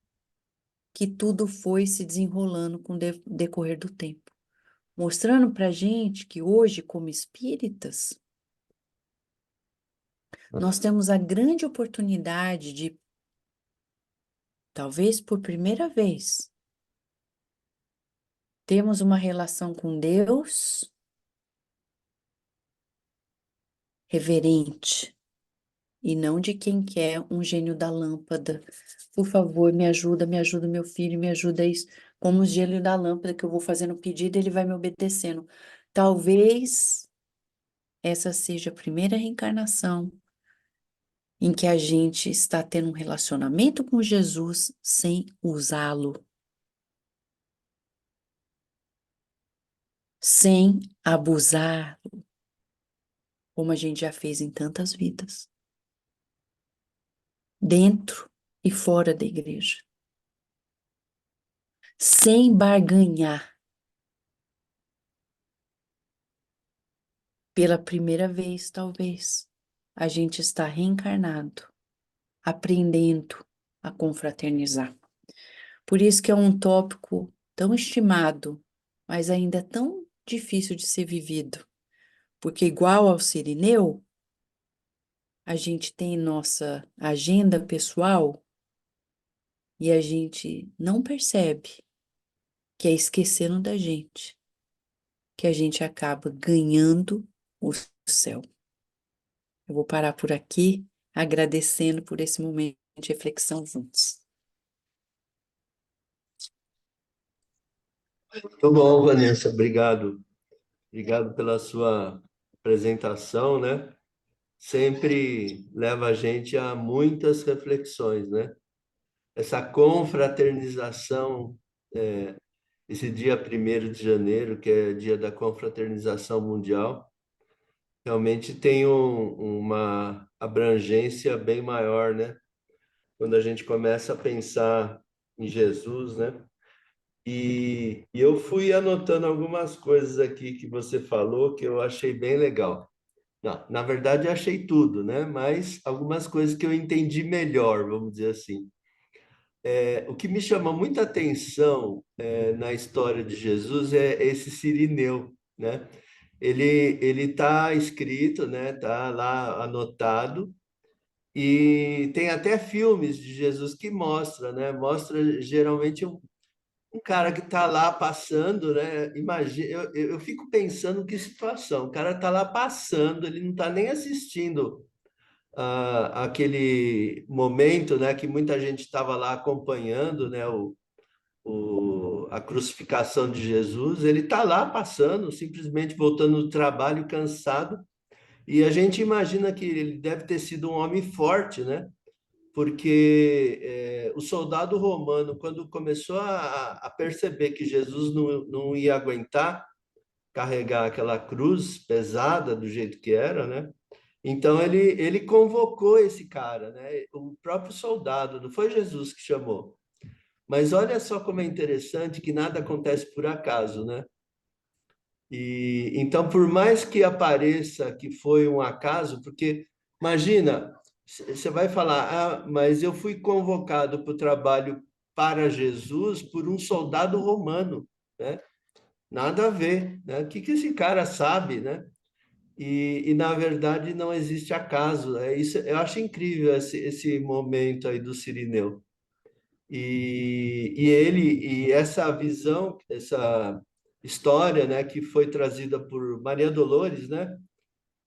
que tudo foi se desenrolando com o decorrer do tempo. Mostrando para a gente que hoje, como espíritas, nós temos a grande oportunidade de, talvez por primeira vez, termos uma relação com Deus reverente e não de quem quer um gênio da lâmpada. Por favor, me ajuda, meu filho, me ajuda isso. Como o gênio da lâmpada que eu vou fazendo pedido, ele vai me obedecendo. Talvez essa seja a primeira reencarnação em que a gente está tendo um relacionamento com Jesus sem usá-lo, sem abusar, como a gente já fez em tantas vidas, dentro e fora da igreja, sem barganhar. Pela primeira vez, talvez, a gente está reencarnado, aprendendo a confraternizar. Por isso que é um tópico tão estimado, mas ainda tão difícil de ser vivido. Porque, igual ao Cirineu, a gente tem nossa agenda pessoal e a gente não percebe que é esquecendo da gente, que a gente acaba ganhando o céu. Eu vou parar por aqui agradecendo por esse momento de reflexão juntos. Muito bom, Vanessa, obrigado. Obrigado pela sua apresentação, né? Sempre leva a gente a muitas reflexões, né? Essa confraternização, esse dia 1º de janeiro, que é dia da confraternização mundial, realmente tem uma abrangência bem maior, né? Quando a gente começa a pensar em Jesus, né? E eu fui anotando algumas coisas aqui que você falou que eu achei bem legal. Não, na verdade, eu achei tudo, né? Mas algumas coisas que eu entendi melhor, vamos dizer assim. O que me chama muita atenção na história de Jesus é esse Cirineu, né? Ele está escrito, né? Está lá anotado e tem até filmes de Jesus que mostra, né? Mostra geralmente um cara que está lá passando, né? Imagina, eu fico pensando que situação. O cara está lá passando, ele não está nem assistindo aquele momento, né? Que muita gente estava lá acompanhando, né? A crucificação de Jesus. Ele está lá passando, simplesmente voltando do trabalho cansado. E a gente imagina que ele deve ter sido um homem forte, né? Porque o soldado romano, quando começou a perceber que Jesus não ia aguentar carregar aquela cruz pesada do jeito que era, né? Então ele convocou esse cara, né? O próprio soldado, não foi Jesus que chamou. Mas olha só como é interessante que nada acontece por acaso, né? E então, por mais que apareça que foi um acaso, porque imagina, você vai falar, mas eu fui convocado para o trabalho para Jesus por um soldado romano, né? Nada a ver, né? O que esse cara sabe, né? Na verdade não existe acaso. É isso, eu acho incrível esse momento aí do Cirineu. E essa visão, essa história, né, que foi trazida por Maria Dolores, né,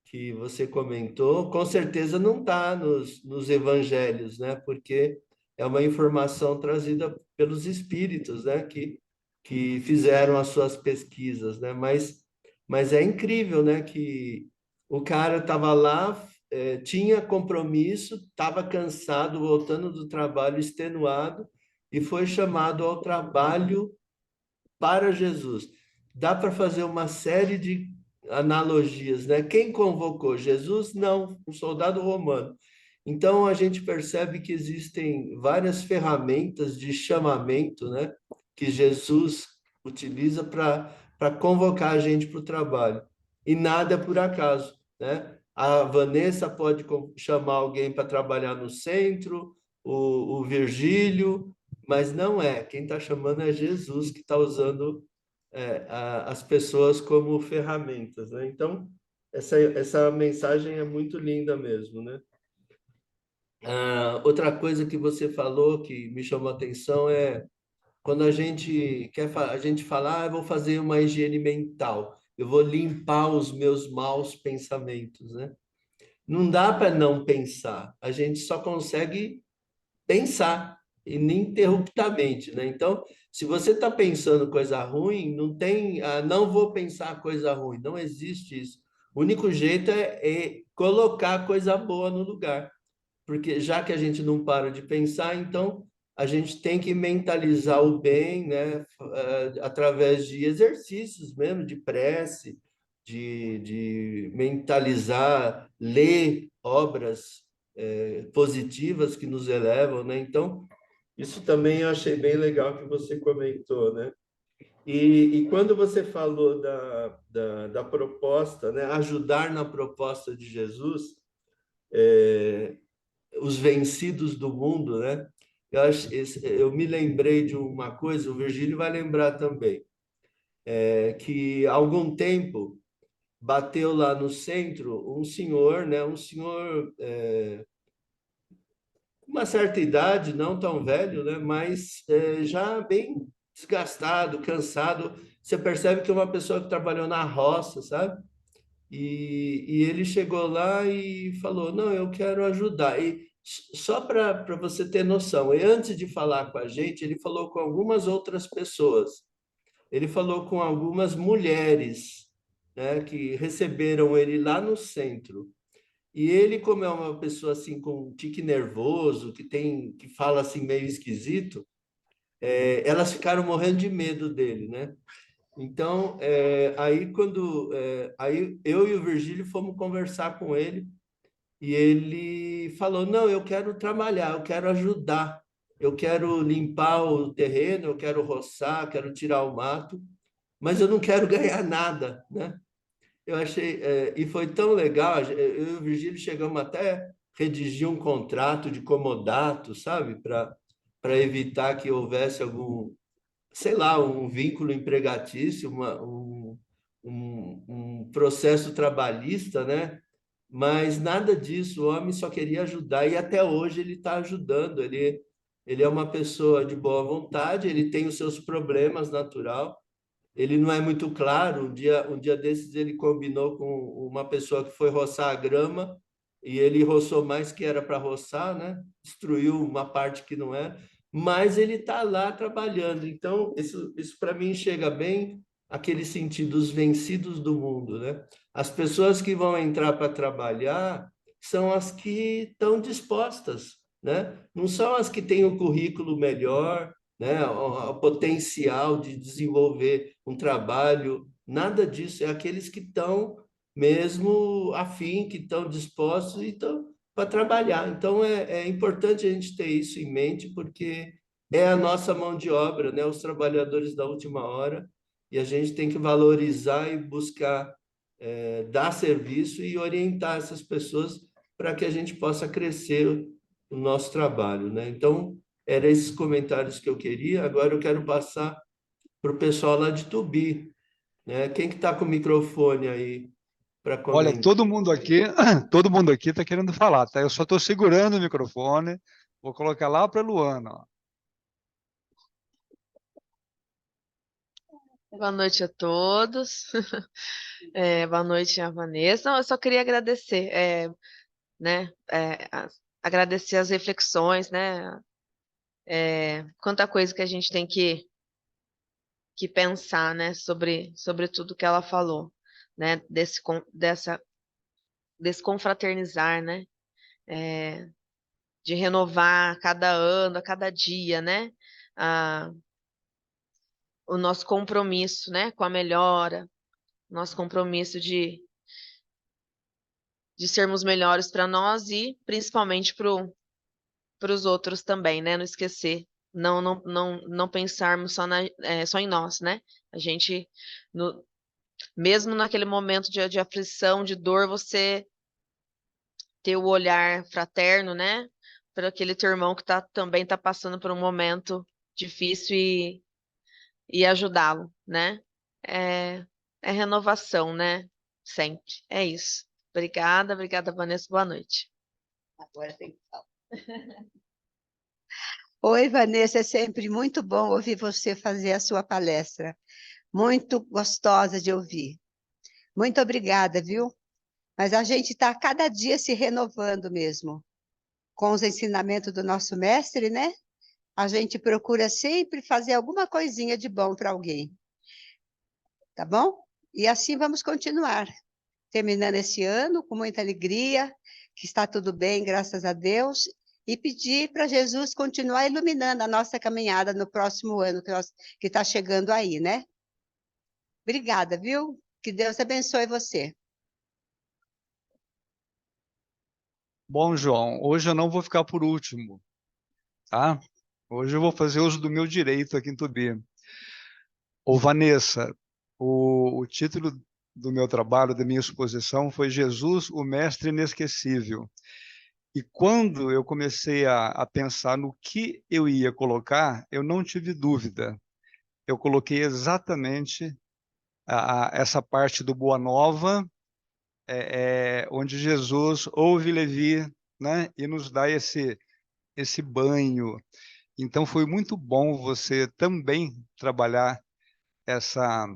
que você comentou, com certeza não está nos evangelhos, né, porque é uma informação trazida pelos espíritos, né, que fizeram as suas pesquisas, né, mas é incrível, né, que o cara estava lá, tinha compromisso, estava cansado, voltando do trabalho extenuado, e foi chamado ao trabalho para Jesus. Dá para fazer uma série de analogias, né? Quem convocou? Jesus? Não, um soldado romano. Então a gente percebe que existem várias ferramentas de chamamento, né? Que Jesus utiliza para convocar a gente para o trabalho. E nada é por acaso, né? A Vanessa pode chamar alguém para trabalhar no centro, o Virgílio, mas não é. Quem está chamando é Jesus, que está usando as pessoas como ferramentas, né? Então, essa mensagem é muito linda mesmo, né? Outra coisa que você falou que me chamou a atenção é quando a gente a gente fala, eu vou fazer uma higiene mental, eu vou limpar os meus maus pensamentos, né? Não dá para não pensar, a gente só consegue pensar ininterruptamente, né? Então, se você está pensando coisa ruim, não tem, não vou pensar coisa ruim, não existe isso. O único jeito é colocar coisa boa no lugar, porque já que a gente não para de pensar, então a gente tem que mentalizar o bem, né? Através de exercícios mesmo, de prece, de mentalizar, ler obras positivas que nos elevam, né? Então, isso também eu achei bem legal que você comentou, né? E quando você falou da proposta, né? Ajudar na proposta de Jesus, os vencidos do mundo, né? Eu me lembrei de uma coisa, o Virgílio vai lembrar também, que há algum tempo bateu lá no centro um senhor, né? Um senhor uma certa idade, não tão velho, né? Mas já bem desgastado, cansado. Você percebe que é uma pessoa que trabalhou na roça, sabe? E ele chegou lá e falou, não, eu quero ajudar. E só para você ter noção, e antes de falar com a gente, ele falou com algumas outras pessoas. Ele falou com algumas mulheres, né, que receberam ele lá no centro. E ele, como é uma pessoa assim com um tique nervoso, que fala assim meio esquisito, elas ficaram morrendo de medo dele, né? Então, aí eu e o Virgílio fomos conversar com ele e ele falou: não, eu quero trabalhar, eu quero ajudar, eu quero limpar o terreno, eu quero roçar, quero tirar o mato, mas eu não quero ganhar nada, né? Eu achei, e foi tão legal, eu e o Virgílio chegamos até a redigir um contrato de comodato, sabe? Para evitar que houvesse algum, sei lá, um vínculo empregatício, um processo trabalhista, né? Mas nada disso, o homem só queria ajudar e até hoje ele está ajudando. Ele é uma pessoa de boa vontade, ele tem os seus problemas natural, ele não é muito claro. Um dia desses ele combinou com uma pessoa que foi roçar a grama e ele roçou mais que era para roçar, né? Destruiu uma parte que não é, mas ele está lá trabalhando. Então, isso para mim chega bem aquele sentido, os vencidos do mundo, né? As pessoas que vão entrar para trabalhar são as que estão dispostas, né? Não são as que têm o currículo melhor, né? O potencial de desenvolver um trabalho, nada disso. É aqueles que estão mesmo afim, que estão dispostos e estão para trabalhar. Então, é importante a gente ter isso em mente, porque é a nossa mão de obra, né? Os trabalhadores da última hora, e a gente tem que valorizar e buscar dar serviço e orientar essas pessoas para que a gente possa crescer o nosso trabalho, né? Então, eram esses comentários que eu queria. Agora eu quero passar para o pessoal lá de Tubi, né? Quem que está com o microfone aí para Olha, comentar? todo mundo aqui está querendo falar, tá? Eu só estou segurando o microfone, vou colocar lá para a Luana. Ó. Boa noite a todos. Boa noite, a Vanessa. Não, eu só queria agradecer, né? Agradecer as reflexões, né? Quanta coisa que a gente tem que pensar, né? Sobre tudo que ela falou, né? Desse confraternizar, né? É, de renovar a cada ano, a cada dia, né? A, o nosso compromisso, né? Com a melhora, nosso compromisso de sermos melhores para nós e principalmente para os outros também, né? Não esquecer, não pensarmos só em nós, né? A gente, no- mesmo naquele momento de aflição, de dor, você ter o olhar fraterno, né? Para aquele teu irmão que também está passando por um momento difícil e ajudá-lo, né? É, é renovação, né? Sempre. É isso. Obrigada, Vanessa. Boa noite. Agora tem que falar. Oi, Vanessa, é sempre muito bom ouvir você fazer a sua palestra. Muito gostosa de ouvir. Muito obrigada, viu? Mas a gente está cada dia se renovando mesmo. Com os ensinamentos do nosso mestre, né? A gente procura sempre fazer alguma coisinha de bom para alguém. Tá bom? E assim vamos continuar. Terminando esse ano com muita alegria, que está tudo bem, graças a Deus, e pedir para Jesus continuar iluminando a nossa caminhada no próximo ano que está chegando aí, né? Obrigada, viu? Que Deus abençoe você. Bom, João, hoje eu não vou ficar por último, tá? Hoje eu vou fazer uso do meu direito aqui em Tubi. Ô, Vanessa, o título do meu trabalho, da minha exposição, foi Jesus, o Mestre Inesquecível. E quando eu comecei a pensar no que eu ia colocar, eu não tive dúvida. Eu coloquei exatamente essa parte do Boa Nova, onde Jesus ouve Levi, né, e nos dá esse banho. Então foi muito bom você também trabalhar essa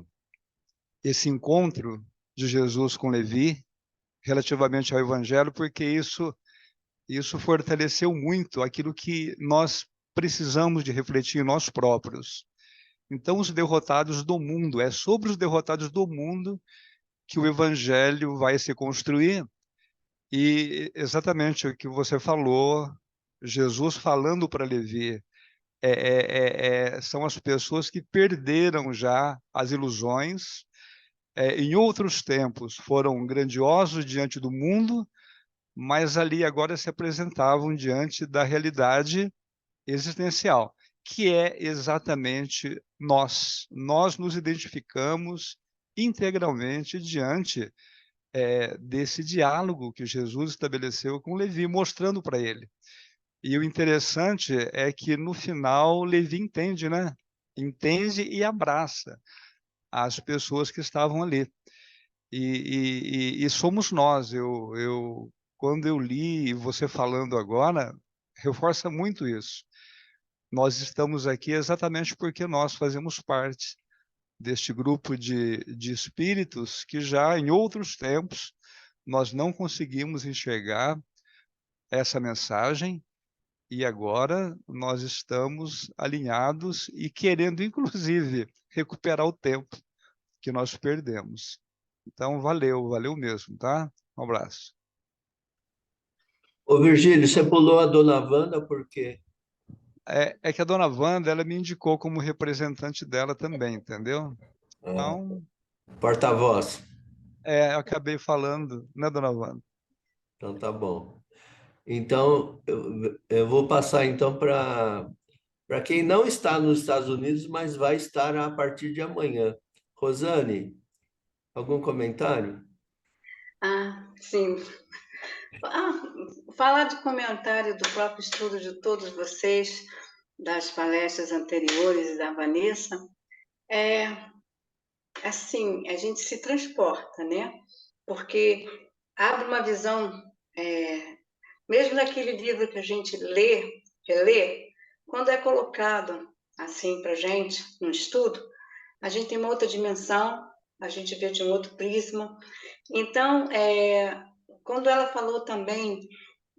esse encontro de Jesus com Levi, relativamente ao Evangelho, porque isso fortaleceu muito aquilo que nós precisamos de refletir em nós próprios. Então, os derrotados do mundo, é sobre os derrotados do mundo que o Evangelho vai se construir, e exatamente o que você falou, Jesus falando para Levi, são as pessoas que perderam já as ilusões, em outros tempos foram grandiosos diante do mundo, mas ali agora se apresentavam diante da realidade existencial, que é exatamente nós. Nós nos identificamos integralmente diante desse diálogo que Jesus estabeleceu com Levi, mostrando para ele. E o interessante é que no final Levi entende, né? Entende e abraça as pessoas que estavam ali. E somos nós. Quando eu li você falando agora, reforça muito isso. Nós estamos aqui exatamente porque nós fazemos parte deste grupo de espíritos que já em outros tempos nós não conseguimos enxergar essa mensagem, e agora nós estamos alinhados e querendo, inclusive, recuperar o tempo que nós perdemos. Então, valeu mesmo, tá? Um abraço. Ô, Virgílio, você pulou a Dona Wanda por quê? É que a dona Wanda, ela me indicou como representante dela também, entendeu? Então, Porta-voz. eu acabei falando, né, dona Wanda? Então tá bom. Então, eu vou passar então para quem não está nos Estados Unidos, mas vai estar a partir de amanhã. Rosane, algum comentário? Sim. Falar de comentário do próprio estudo de todos vocês, das palestras anteriores e da Vanessa, assim, a gente se transporta, né? Porque abre uma visão, mesmo naquele livro que a gente relê, quando é colocado assim para gente no estudo, a gente tem uma outra dimensão, a gente vê de um outro prisma. Então, quando ela falou também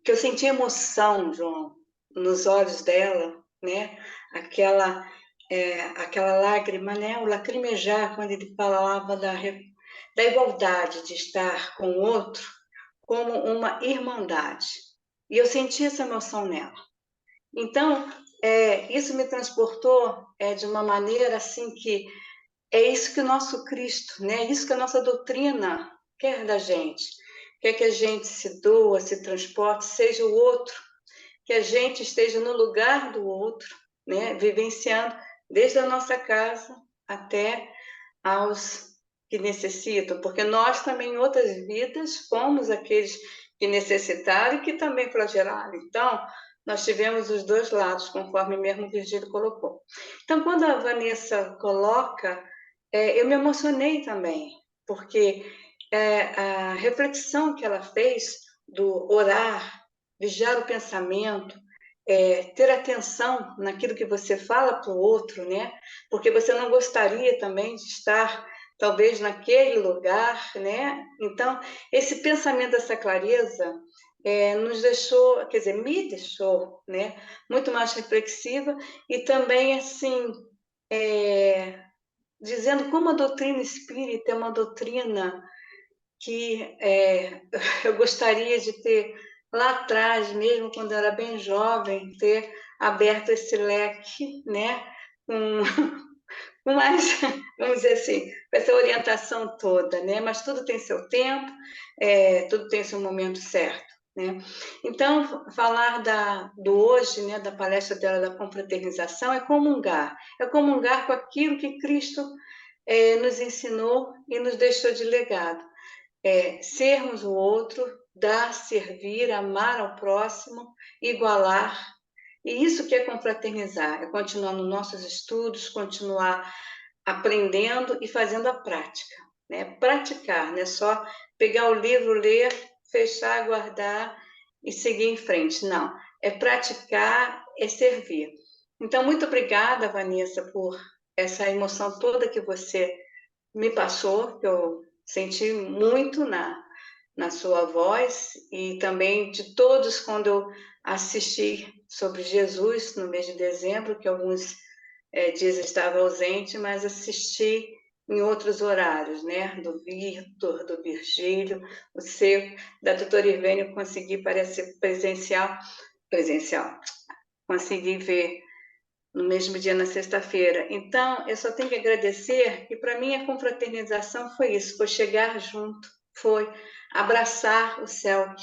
que eu senti emoção, João, nos olhos dela, né? Aquela lágrima, né? O lacrimejar, quando ele falava da igualdade de estar com o outro como uma irmandade. E eu senti essa emoção nela. Então, isso me transportou de uma maneira assim que é isso que o nosso Cristo, né? Isso que a nossa doutrina quer da gente. Quer que a gente se doa, se transporte, seja o outro, que a gente esteja no lugar do outro, né? Vivenciando desde a nossa casa até aos que necessitam, porque nós também em outras vidas fomos aqueles que necessitaram e que também flagelaram. Então, nós tivemos os dois lados, conforme mesmo o Virgílio colocou. Então, quando a Vanessa coloca, eu me emocionei também, porque a reflexão que ela fez do orar, vigiar o pensamento, ter atenção naquilo que você fala para o outro, né? Porque você não gostaria também de estar, talvez, naquele lugar, né? Então, esse pensamento, essa clareza, nos deixou, quer dizer, me deixou, né? Muito mais reflexiva e também, assim, dizendo como a doutrina espírita é uma doutrina que eu gostaria de ter lá atrás, mesmo quando eu era bem jovem, ter aberto esse leque, né? Com mais, vamos dizer assim, com essa orientação toda, né? Mas tudo tem seu tempo, tudo tem seu momento certo, né? Então, falar do hoje, né, da palestra dela da confraternização é comungar com aquilo que Cristo nos ensinou e nos deixou de legado. Sermos o outro, dar, servir, amar ao próximo, igualar. E isso que é confraternizar, é continuar nos nossos estudos, continuar aprendendo e fazendo a prática. Né? Praticar, não é só pegar o livro, ler, fechar, guardar e seguir em frente. Não, é praticar, é servir. Então, muito obrigada, Vanessa, por essa emoção toda que você me passou, que eu Senti muito na sua voz e também de todos quando eu assisti sobre Jesus no mês de dezembro, que alguns dias estava ausente, mas assisti em outros horários, né? Do Vitor, do Virgílio, o seu, da doutora Irvênia, eu consegui, parece, presencial, consegui ver no mesmo dia, na sexta-feira. Então, eu só tenho que agradecer, e para mim a confraternização foi isso, foi chegar junto, foi abraçar o Selk,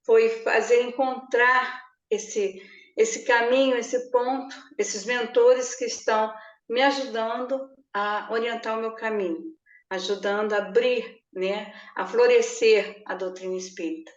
foi fazer encontrar esse caminho, esse ponto, esses mentores que estão me ajudando a orientar o meu caminho, ajudando a abrir, né, a florescer a doutrina espírita.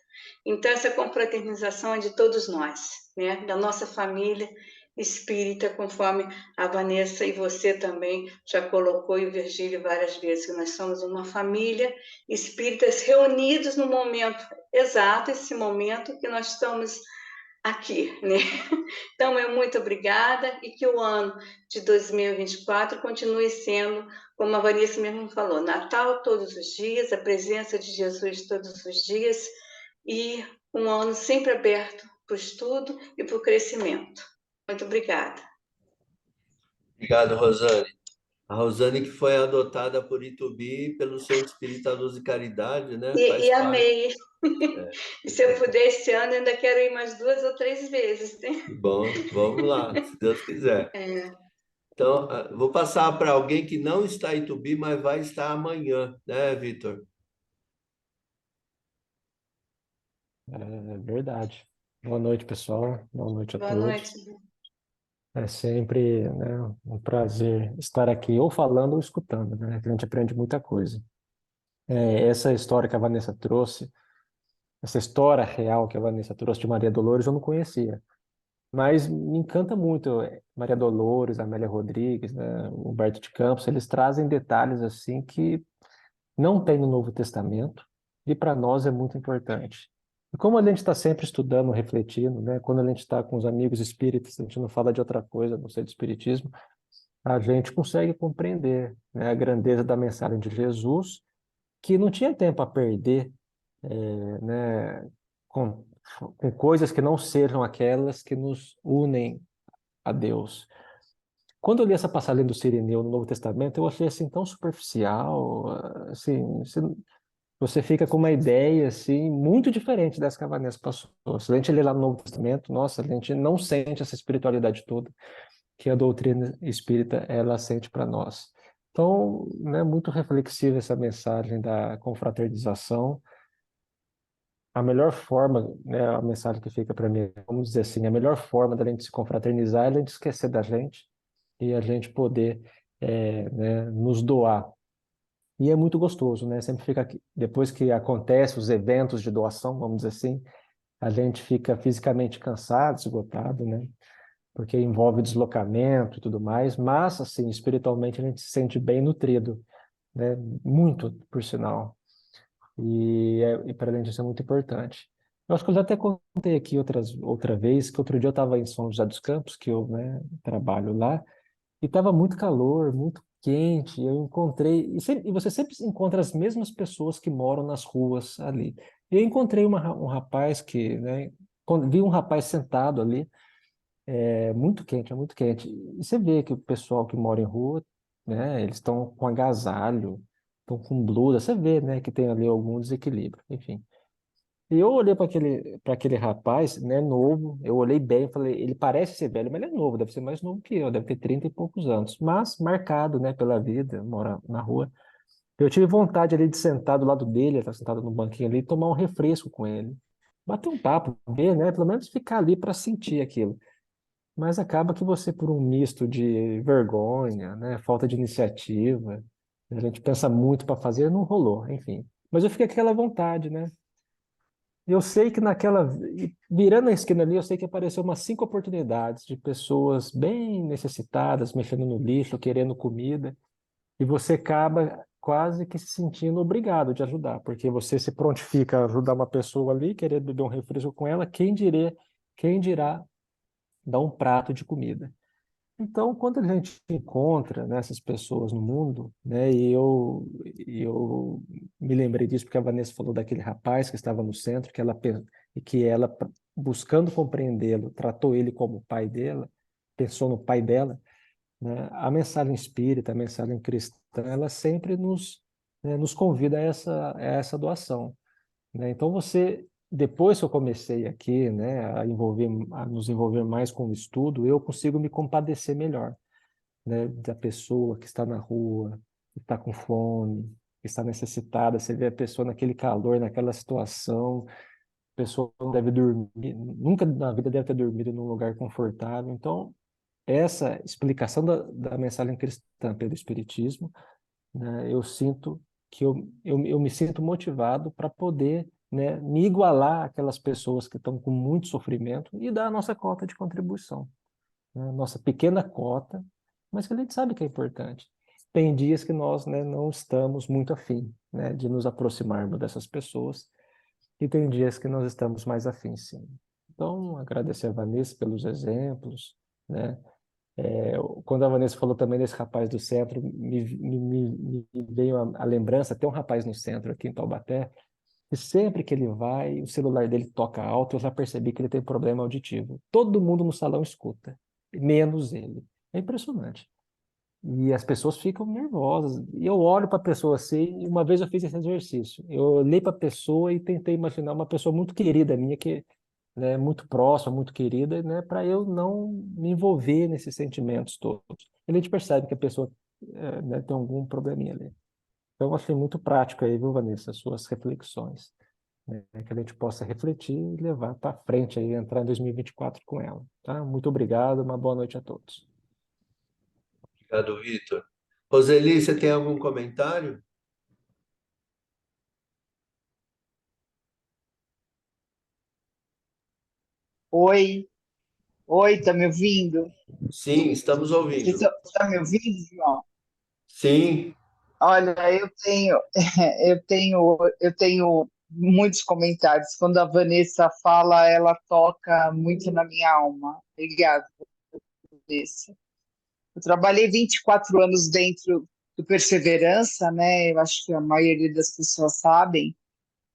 Então, essa confraternização é de todos nós, né, da nossa família espírita, conforme a Vanessa e você também já colocou, e o Virgílio várias vezes, que nós somos uma família espíritas reunidos no momento exato, esse momento que nós estamos aqui, né? Então, muito obrigada e que o ano de 2024 continue sendo, como a Vanessa mesmo falou, Natal todos os dias, a presença de Jesus todos os dias e um ano sempre aberto para o estudo e para o crescimento. Muito obrigada. Obrigado, Rosane. A Rosane que foi adotada por Itubi pelo Centro Espírita Luz e Caridade, né? Faz E parte. amei. E se eu puder esse ano, ainda quero ir mais 2 ou 3 vezes, né? Bom, vamos lá, se Deus quiser. É. Então, vou passar para alguém que não está em Itubi, mas vai estar amanhã, né, Vitor? É verdade. Boa noite, pessoal. Boa noite a Boa todos. noite. É sempre, né, um prazer estar aqui, ou falando ou escutando, né? A gente aprende muita coisa. Essa história que a Vanessa trouxe, essa história real que a Vanessa trouxe de Maria Dolores, eu não conhecia. Mas me encanta muito Maria Dolores, Amélia Rodrigues, né, Humberto de Campos, eles trazem detalhes assim que não tem no Novo Testamento e para nós é muito importante. E como a gente está sempre estudando, refletindo, né, quando a gente está com os amigos espíritas, a gente não fala de outra coisa, não sei do espiritismo, a gente consegue compreender, né, a grandeza da mensagem de Jesus, que não tinha tempo a perder, né, com, com coisas que não sejam aquelas que nos unem a Deus. Quando eu li essa passagem do Cirineu no Novo Testamento, eu achei assim tão superficial, assim, você fica com uma ideia assim muito diferente dessa que a Vanessa passou. Se a gente ler lá no Novo Testamento, nossa, a gente não sente essa espiritualidade toda que a doutrina espírita ela sente para nós. Então, né, muito reflexiva essa mensagem da confraternização. A melhor forma, né, a mensagem que fica para mim, vamos dizer assim, a melhor forma da gente se confraternizar é a gente esquecer da gente e a gente poder né, nos doar. E é muito gostoso, né? Sempre fica aqui, depois que acontece os eventos de doação, vamos dizer assim, a gente fica fisicamente cansado, esgotado, né? Porque envolve deslocamento e tudo mais, mas assim, espiritualmente a gente se sente bem nutrido, né? Muito, por sinal. E para a gente isso é muito importante. Eu acho que eu já até contei aqui outra vez, que outro dia eu estava em São José dos Campos, que eu, né, trabalho lá, e estava muito calor, muito quente. Eu encontrei, e você sempre encontra as mesmas pessoas que moram nas ruas ali. Eu encontrei um rapaz que, né, vi um rapaz sentado ali, muito quente, é muito quente. E você vê que o pessoal que mora em rua, né, eles estão com agasalho, estão com blusa, você vê, né, que tem ali algum desequilíbrio, enfim. E eu olhei para aquele rapaz, né, novo, eu olhei bem, falei, ele parece ser velho, mas ele é novo, deve ser mais novo que eu, deve ter 30 e poucos anos, mas marcado, né, pela vida, mora na rua. Eu tive vontade ali de sentar do lado dele, ele estava sentado no banquinho ali, e tomar um refresco com ele. Bater um papo, ver, né, pelo menos ficar ali para sentir aquilo. Mas acaba que você, por um misto de vergonha, né, falta de iniciativa, a gente pensa muito para fazer, não rolou, enfim. Mas eu fiquei com aquela vontade, né? Eu sei que virando a esquina ali, eu sei que apareceu umas 5 oportunidades de pessoas bem necessitadas, mexendo no lixo, querendo comida, e você acaba quase que se sentindo obrigado de ajudar, porque você se prontifica a ajudar uma pessoa ali, querer beber um refresco com ela, quem dirá dar um prato de comida. Então, quando a gente encontra, né, essas pessoas no mundo, né, e eu me lembrei disso porque a Vanessa falou daquele rapaz que estava no centro, que ela, buscando compreendê-lo, tratou ele como pai dela, pensou no pai dela, né? A mensagem espírita, a mensagem cristã, ela sempre nos convida a essa doação, né? Então depois que eu comecei aqui, né, a nos envolver mais com o estudo, eu consigo me compadecer melhor, né, da pessoa que está na rua, que está com fome, que está necessitada. Você vê a pessoa naquele calor, naquela situação, a pessoa não deve dormir, nunca na vida deve ter dormido num lugar confortável. Então, essa explicação da mensagem cristã pelo Espiritismo, né, eu sinto que eu me sinto motivado para poder, né, me igualar àquelas pessoas que estão com muito sofrimento e dar a nossa cota de contribuição, né, nossa pequena cota, mas que a gente sabe que é importante. Tem dias que nós, né, não estamos muito afim, né, de nos aproximarmos dessas pessoas, e tem dias que nós estamos mais afins, sim. Então, agradecer a Vanessa pelos exemplos, né? Quando a Vanessa falou também desse rapaz do centro, me veio a lembrança, tem um rapaz no centro aqui em Taubaté, e sempre que ele vai, o celular dele toca alto, eu já percebi que ele tem problema auditivo. Todo mundo no salão escuta, menos ele. É impressionante. E as pessoas ficam nervosas. E eu olho para a pessoa assim, e uma vez eu fiz esse exercício. Eu olhei para a pessoa e tentei imaginar uma pessoa muito querida minha, que, né, muito próxima, muito querida, né, para eu não me envolver nesses sentimentos todos. E a gente percebe que a pessoa né, tem algum probleminha ali. Então, eu achei muito prático aí, viu, Vanessa, as suas reflexões, né, que a gente possa refletir e levar para frente aí, entrar em 2024 com ela. Tá? Muito obrigado, uma boa noite a todos. Obrigado, Vitor. Roseli, você tem algum comentário? Oi, oi, tá me ouvindo? Sim, estamos Você ouvindo. tá me ouvindo, João? Sim, Olha, eu tenho, eu tenho muitos comentários. Quando a Vanessa fala, ela toca muito na minha alma. Obrigada, Vanessa. Eu trabalhei 24 anos dentro do Perseverança, né? Eu acho que a maioria das pessoas sabem.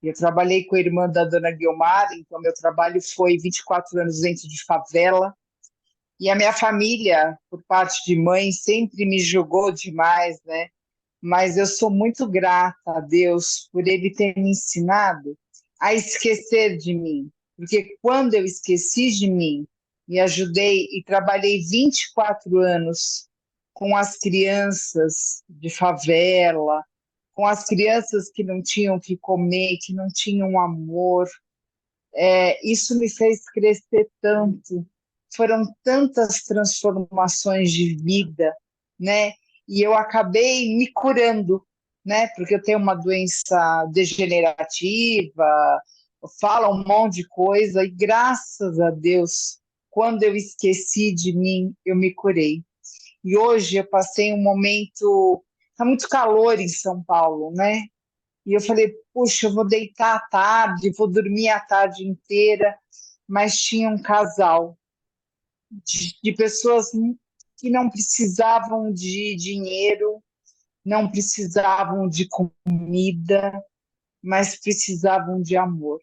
Eu trabalhei com a irmã da dona Guiomar, então meu trabalho foi 24 anos dentro de favela. E a minha família, por parte de mãe, sempre me julgou demais, né? Mas eu sou muito grata a Deus por Ele ter me ensinado a esquecer de mim. Porque quando eu esqueci de mim, me ajudei e trabalhei 24 anos com as crianças de favela, com as crianças que não tinham o que comer, que não tinham amor, isso me fez crescer tanto. Foram tantas transformações de vida, né? E eu acabei me curando, né? Porque eu tenho uma doença degenerativa, fala um monte de coisa, e graças a Deus, quando eu esqueci de mim, eu me curei. E hoje eu passei um momento, tá muito calor em São Paulo, né? E eu falei, puxa, eu vou deitar à tarde, vou dormir a tarde inteira. Mas tinha um casal de pessoas que não precisavam de dinheiro, não precisavam de comida, mas precisavam de amor.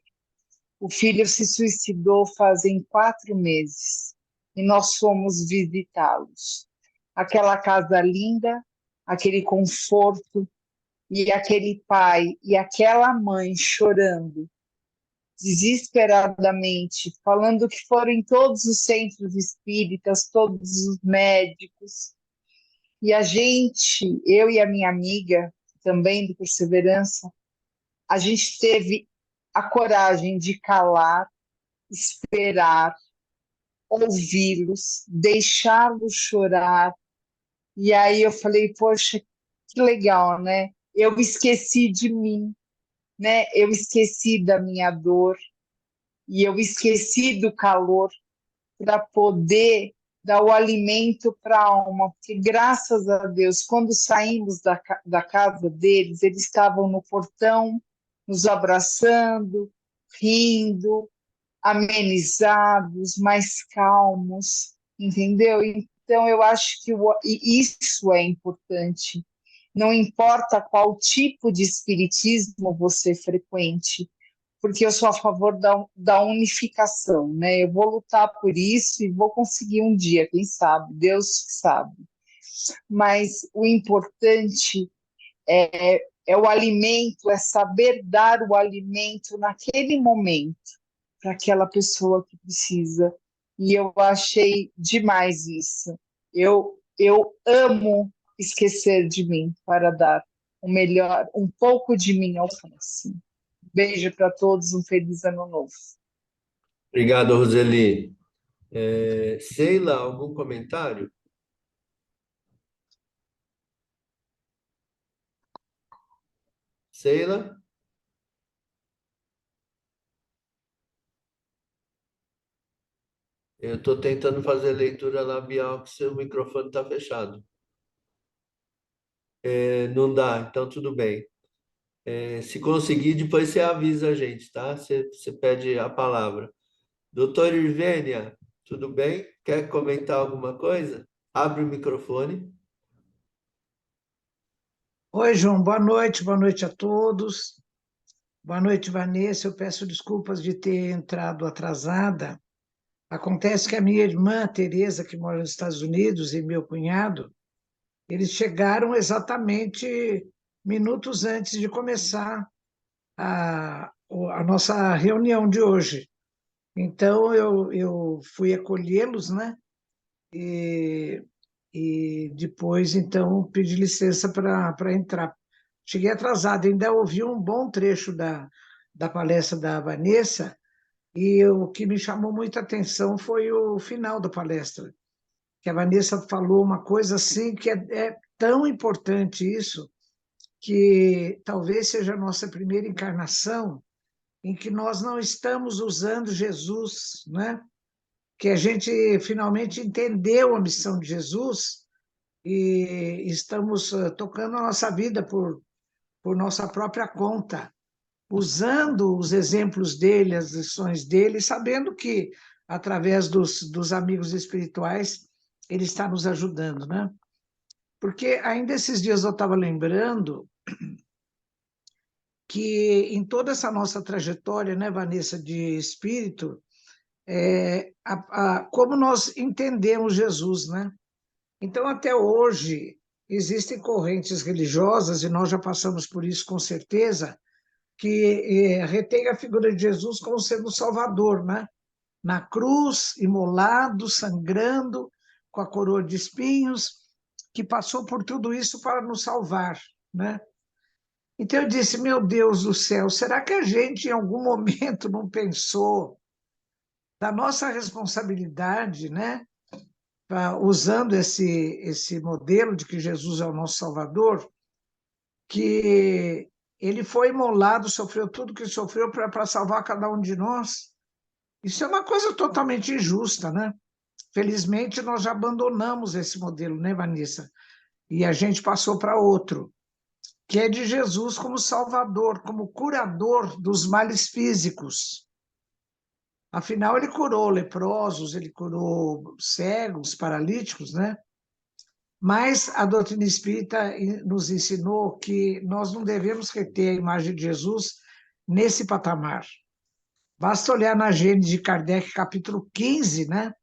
O filho se suicidou fazem 4 meses e nós fomos visitá-los. Aquela casa linda, aquele conforto, e aquele pai e aquela mãe chorando desesperadamente, falando que foram em todos os centros espíritas, todos os médicos. E a gente, eu e a minha amiga, também do Perseverança, a gente teve a coragem de calar, esperar, ouvi-los, deixá-los chorar. E aí eu falei, poxa, que legal, né? Eu esqueci de mim, né? Eu esqueci da minha dor e eu esqueci do calor para poder dar o alimento para a alma, porque graças a Deus, quando saímos da casa deles, eles estavam no portão, nos abraçando, rindo, amenizados, mais calmos, entendeu? Então, eu acho que e isso é importante. não importa qual tipo de espiritismo você frequente, porque eu sou a favor da unificação, né? Eu vou lutar por isso e vou conseguir um dia, quem sabe, Deus sabe. Mas o importante é o alimento, é saber dar o alimento naquele momento para aquela pessoa que precisa. E eu achei demais isso. Eu amo esquecer de mim para dar o melhor, um pouco de mim ao próximo. Beijo para todos, um feliz ano novo. Obrigado, Roseli. Sheila, algum comentário? Sheila? Eu estou tentando fazer leitura labial, que seu microfone está fechado. Não dá, então tudo bem. Se conseguir, depois você avisa a gente, tá? Você pede a palavra. Doutora Irvênia, tudo bem? Quer comentar alguma coisa? Abre o microfone. Oi, João, boa noite a todos. Boa noite, Vanessa. Eu peço desculpas de ter entrado atrasada. Acontece que a minha irmã, Tereza, que mora nos Estados Unidos, e meu cunhado, eles chegaram exatamente minutos antes de começar a nossa reunião de hoje. Então, eu fui acolhê-los, né? E depois, então, pedi licença para entrar. Cheguei atrasado, ainda ouvi um bom trecho da palestra da Vanessa, e o que me chamou muita atenção foi o final da palestra, que a Vanessa falou uma coisa assim, que é tão importante isso, que talvez seja a nossa primeira encarnação em que nós não estamos usando Jesus, né? Que a gente finalmente entendeu a missão de Jesus e estamos tocando a nossa vida por nossa própria conta, usando os exemplos dele, as lições dele, sabendo que, através dos amigos espirituais, ele está nos ajudando, né? Porque ainda esses dias eu estava lembrando que em toda essa nossa trajetória, né, Vanessa, de espírito, como nós entendemos Jesus, né? Então, até hoje, existem correntes religiosas, e nós já passamos por isso com certeza, que retém a figura de Jesus como sendo o Salvador, né? Na cruz, imolado, sangrando, com a coroa de espinhos, que passou por tudo isso para nos salvar, né? Então eu disse, meu Deus do céu, será que a gente em algum momento não pensou da nossa responsabilidade, né? Usando esse modelo de que Jesus é o nosso Salvador, que ele foi imolado, sofreu tudo que sofreu para salvar cada um de nós. Isso é uma coisa totalmente injusta, né? Felizmente, nós já abandonamos esse modelo, né, Vanessa? E a gente passou para outro, que é de Jesus como Salvador, como curador dos males físicos. Afinal, ele curou leprosos, ele curou cegos, paralíticos, né? Mas a doutrina espírita nos ensinou que nós não devemos reter a imagem de Jesus nesse patamar. Basta olhar na Gênese de Kardec, capítulo 15, né?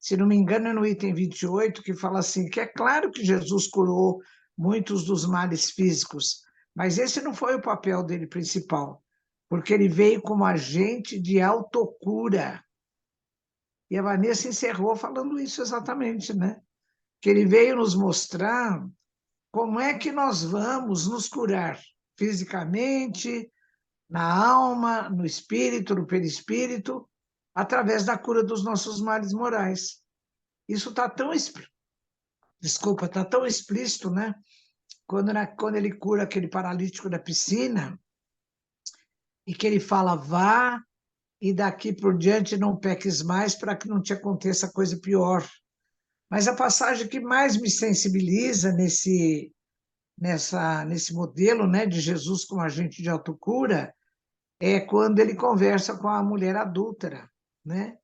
Se não me engano, é no item 28, que fala assim, que é claro que Jesus curou muitos dos males físicos, mas esse não foi o papel dele principal, porque ele veio como agente de autocura. E a Vanessa encerrou falando isso exatamente, né? Que ele veio nos mostrar como é que nós vamos nos curar fisicamente, na alma, no espírito, no perispírito, através da cura dos nossos males morais. Isso está tão, tá tão explícito, né? Quando ele cura aquele paralítico da piscina, e que ele fala, vá, e daqui por diante não peques mais para que não te aconteça coisa pior. Mas a passagem que mais me sensibiliza nesse modelo, né, de Jesus como agente de autocura é quando ele conversa com a mulher adúltera, né?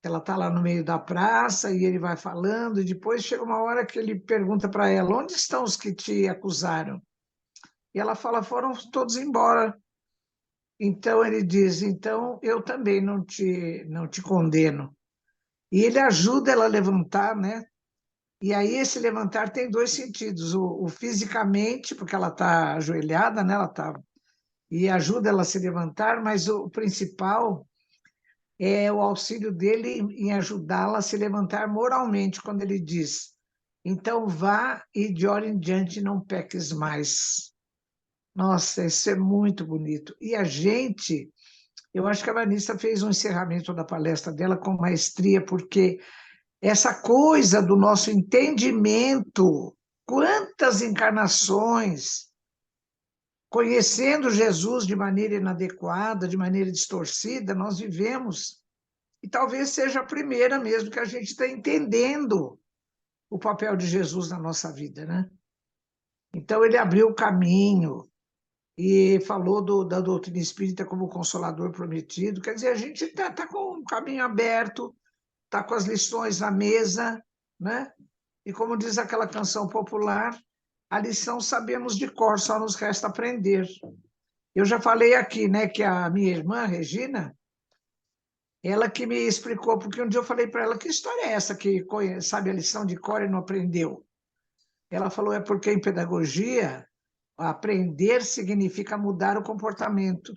Ela está lá no meio da praça e ele vai falando, e depois chega uma hora que ele pergunta para ela: onde estão os que te acusaram? E ela fala: foram todos embora. Então ele diz: então eu também não te condeno. E ele ajuda ela a levantar, né? E aí esse levantar tem dois sentidos: o fisicamente, porque ela está ajoelhada, né? Ela tá, e ajuda ela a se levantar, mas o principal é o auxílio dele em ajudá-la a se levantar moralmente, quando ele diz: então vá e de hora em diante não peques mais. Nossa, isso é muito bonito. E a gente, eu acho que a Vanessa fez um encerramento da palestra dela com maestria, porque essa coisa do nosso entendimento, quantas encarnações, conhecendo Jesus de maneira inadequada, de maneira distorcida, nós vivemos. E talvez seja a primeira mesmo que a gente está entendendo o papel de Jesus na nossa vida, né? Então, ele abriu o caminho e falou da doutrina espírita como consolador prometido. Quer dizer, a gente tá com o caminho aberto, está com as lições na mesa, né? E como diz aquela canção popular, a lição sabemos de cor, só nos resta aprender. Eu já falei aqui, né, que a minha irmã, Regina, ela que me explicou, porque um dia eu falei para ela: que história é essa que sabe a lição de cor e não aprendeu? Ela falou: é porque em pedagogia, aprender significa mudar o comportamento.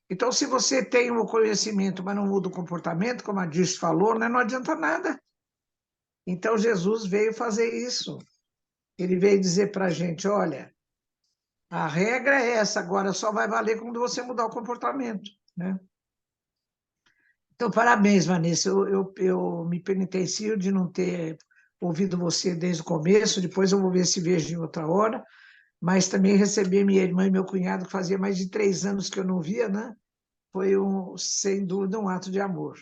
Então, se você tem o conhecimento, mas não muda o comportamento, como a Dirce falou, né, não adianta nada. Então, Jesus veio fazer isso. Ele veio dizer para a gente: olha, a regra é essa, agora só vai valer quando você mudar o comportamento, né? Então, parabéns, Vanessa. Eu me penitencio de não ter ouvido você desde o começo, depois eu vou ver se vejo em outra hora, mas também receber minha irmã e meu cunhado, que fazia mais de 3 anos que eu não via, né? Foi, sem dúvida, um ato de amor.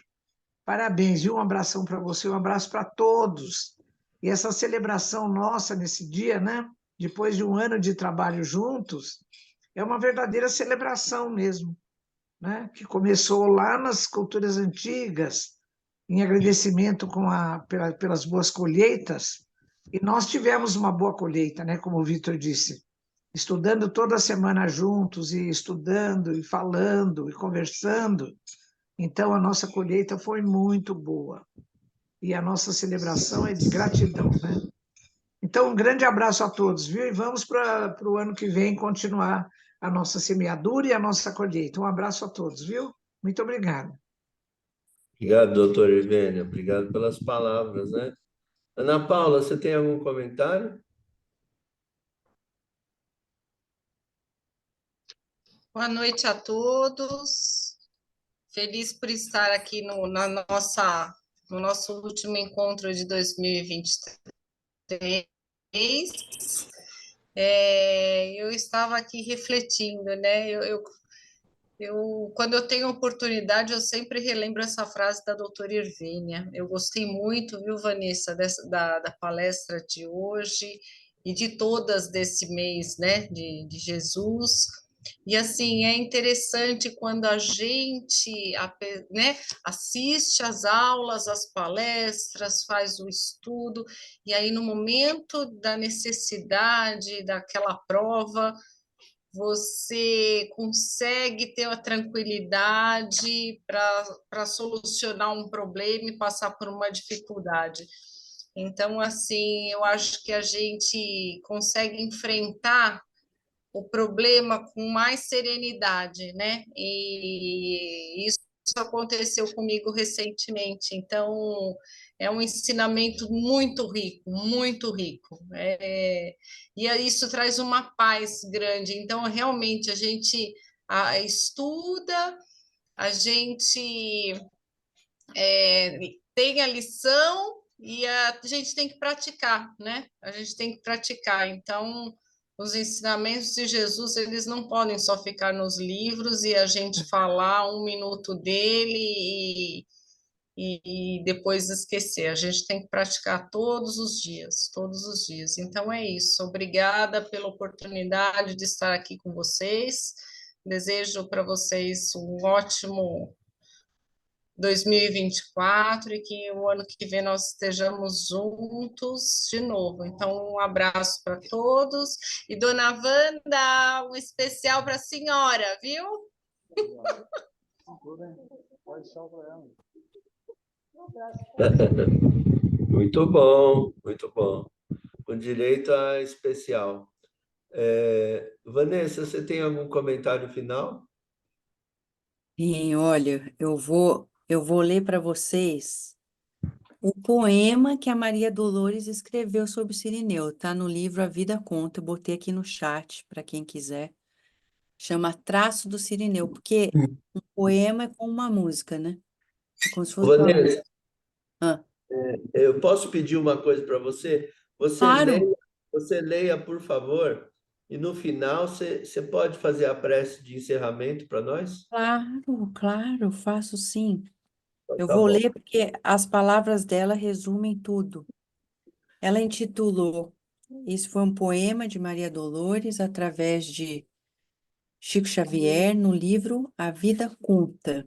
Parabéns, e um abração para você, um abraço para todos. E essa celebração nossa nesse dia, né? Depois de um ano de trabalho juntos, é uma verdadeira celebração mesmo, né? Que começou lá nas culturas antigas, em agradecimento pelas boas colheitas, e nós tivemos uma boa colheita, né? Como o Vitor disse, estudando toda semana juntos, e estudando, e falando, e conversando. Então, a nossa colheita foi muito boa, e a nossa celebração é de gratidão, né? Então, um grande abraço a todos, viu? E vamos para o ano que vem continuar a nossa semeadura e a nossa colheita. Um abraço a todos, viu? Muito obrigada. Obrigado, doutor Ivênia. Obrigado pelas palavras, né? Ana Paula, você tem algum comentário? Boa noite a todos. Feliz por estar aqui no nosso último encontro de 2023. Eu estava aqui refletindo, né? Quando eu tenho oportunidade, eu sempre relembro essa frase da doutora Irvênia. Eu gostei muito, viu, Vanessa, da palestra de hoje e de todas desse mês, né, de Jesus. E assim, é interessante quando a gente, né, assiste às aulas, às palestras, faz o estudo, e aí no momento da necessidade, daquela prova, você consegue ter a tranquilidade para solucionar um problema e passar por uma dificuldade. Então, assim, eu acho que a gente consegue enfrentar o problema com mais serenidade, né? E isso aconteceu comigo recentemente. Então, é um ensinamento muito rico, muito rico. E isso traz uma paz grande. Então, realmente, a gente estuda, a gente tem a lição e a gente tem que praticar, né? A gente tem que praticar. Então, os ensinamentos de Jesus, eles não podem só ficar nos livros e a gente falar 1 minuto dele e depois esquecer. A gente tem que praticar todos os dias, todos os dias. Então é isso. Obrigada pela oportunidade de estar aqui com vocês. Desejo para vocês 2024 e que o ano que vem nós estejamos juntos de novo. Então, um abraço para todos. E, dona Wanda, um especial para a senhora, viu? Muito bom, muito bom. Com direito a especial. Vanessa, você tem algum comentário final? E olha, eu vou ler para vocês o poema que a Maria Dolores escreveu sobre o Cirineu. Está no livro A Vida Conta. Eu botei aqui no chat para quem quiser. Chama Traço do Cirineu, porque um poema é como uma música, né? É como se fosse uma música. Vanessa, Ah, eu posso pedir uma coisa para você? claro, Você leia, por favor, e no final você pode fazer a prece de encerramento para nós? claro, faço sim. Eu Tá vou bom. ler porque as palavras dela resumem tudo. Ela intitulou, isso foi um poema de Maria Dolores através de Chico Xavier no livro A Vida Conta.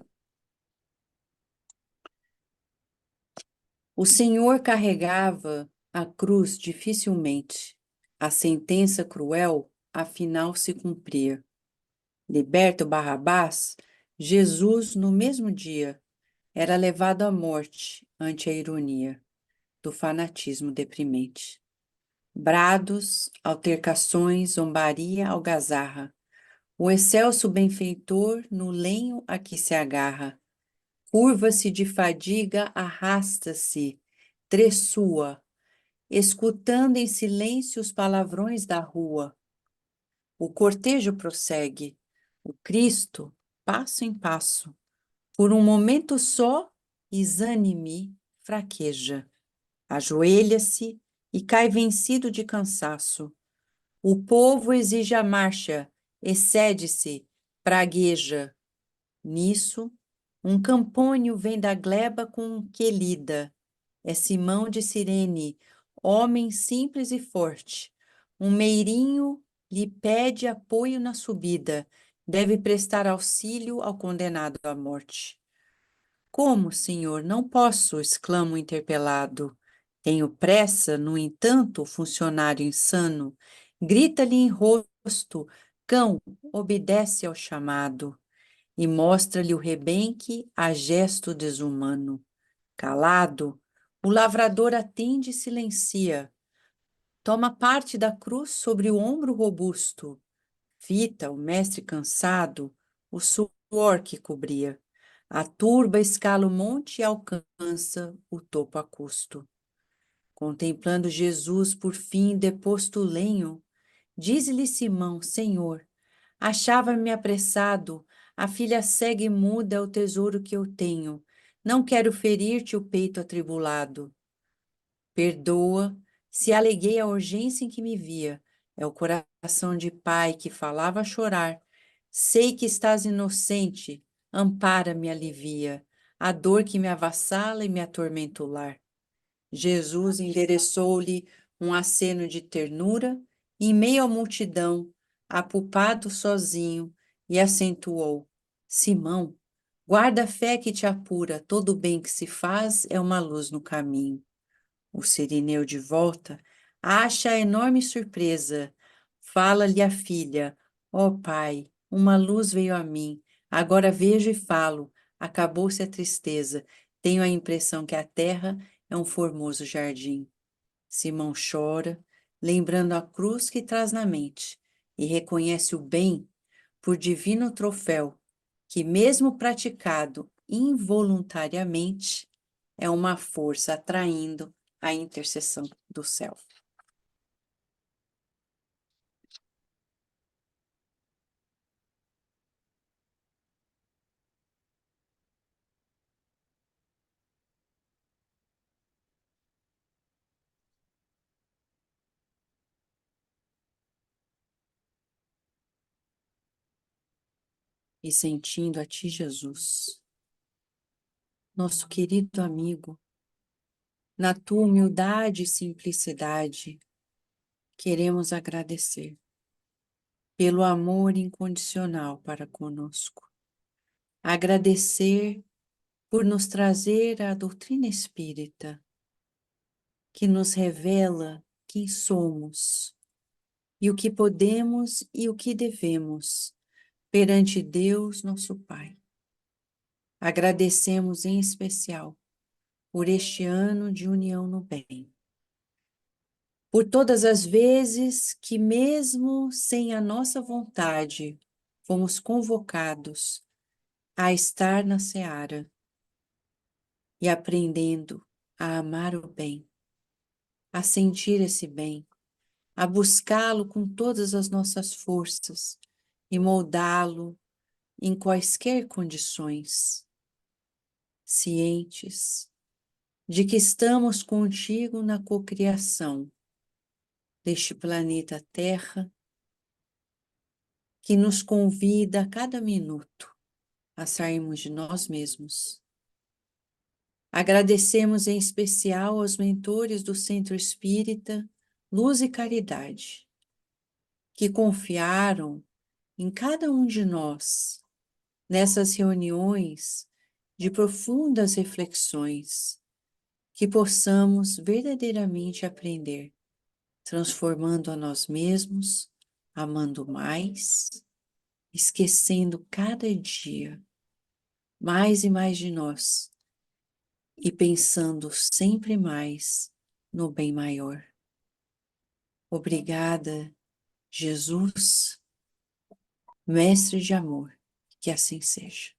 O Senhor carregava a cruz dificilmente. A sentença cruel, afinal, se cumpria. Liberto Barrabás, Jesus, no mesmo dia, era levado à morte ante a ironia do fanatismo deprimente. Brados, altercações, zombaria, algazarra. O excelso benfeitor no lenho a que se agarra. Curva-se de fadiga, arrasta-se, tressua, escutando em silêncio os palavrões da rua. O cortejo prossegue, o Cristo, passo em passo, por um momento só, exânime, fraqueja, ajoelha-se e cai vencido de cansaço. O povo exige a marcha, excede-se, pragueja. Nisso, um campônio vem da gleba com que lida. É Simão de Cirene, homem simples e forte. Um meirinho lhe pede apoio na subida. Deve prestar auxílio ao condenado à morte. Como, senhor? Não posso, exclama o interpelado. Tenho pressa, no entanto, o funcionário insano grita-lhe em rosto: cão, obedece ao chamado, e mostra-lhe o rebenque a gesto desumano. Calado, o lavrador atende e silencia. Toma parte da cruz sobre o ombro robusto. Fita o mestre cansado, o suor que cobria. A turba escala o monte e alcança o topo a custo. Contemplando Jesus por fim deposto o lenho, diz-lhe Simão: Senhor, achava-me apressado, a filha cega e muda é o tesouro que eu tenho. Não quero ferir-te o peito atribulado. Perdoa se aleguei a urgência em que me via. É o coração de pai que falava a chorar. Sei que estás inocente, ampara-me, alivia a dor que me avassala e me atormenta o lar. Jesus endereçou-lhe um aceno de ternura, e em meio à multidão, apupado sozinho, e acentuou: Simão, guarda a fé que te apura, todo o bem que se faz é uma luz no caminho. O Cirineu de volta acha a enorme surpresa. Fala-lhe a filha: Ó pai, uma luz veio a mim. Agora vejo e falo. Acabou-se a tristeza. Tenho a impressão que a terra é um formoso jardim. Simão chora, lembrando a cruz que traz na mente, e reconhece o bem por divino troféu, que, mesmo praticado involuntariamente, é uma força atraindo a intercessão do céu. E sentindo a ti, Jesus, nosso querido amigo, na tua humildade e simplicidade, queremos agradecer pelo amor incondicional para conosco. Agradecer por nos trazer a doutrina espírita, que nos revela quem somos e o que podemos e o que devemos perante Deus, nosso Pai. Agradecemos em especial por este ano de união no bem, por todas as vezes que, mesmo sem a nossa vontade, fomos convocados a estar na seara e aprendendo a amar o bem, a sentir esse bem, a buscá-lo com todas as nossas forças e moldá-lo em quaisquer condições, cientes de que estamos contigo na cocriação deste planeta Terra, que nos convida a cada minuto a sairmos de nós mesmos. Agradecemos em especial aos mentores do Centro Espírita Luz e Caridade, que confiaram em cada um de nós nessas reuniões de profundas reflexões, que possamos verdadeiramente aprender, transformando a nós mesmos, amando mais, esquecendo cada dia mais e mais de nós e pensando sempre mais no bem maior. Obrigada, Jesus, Mestre de amor, que assim seja.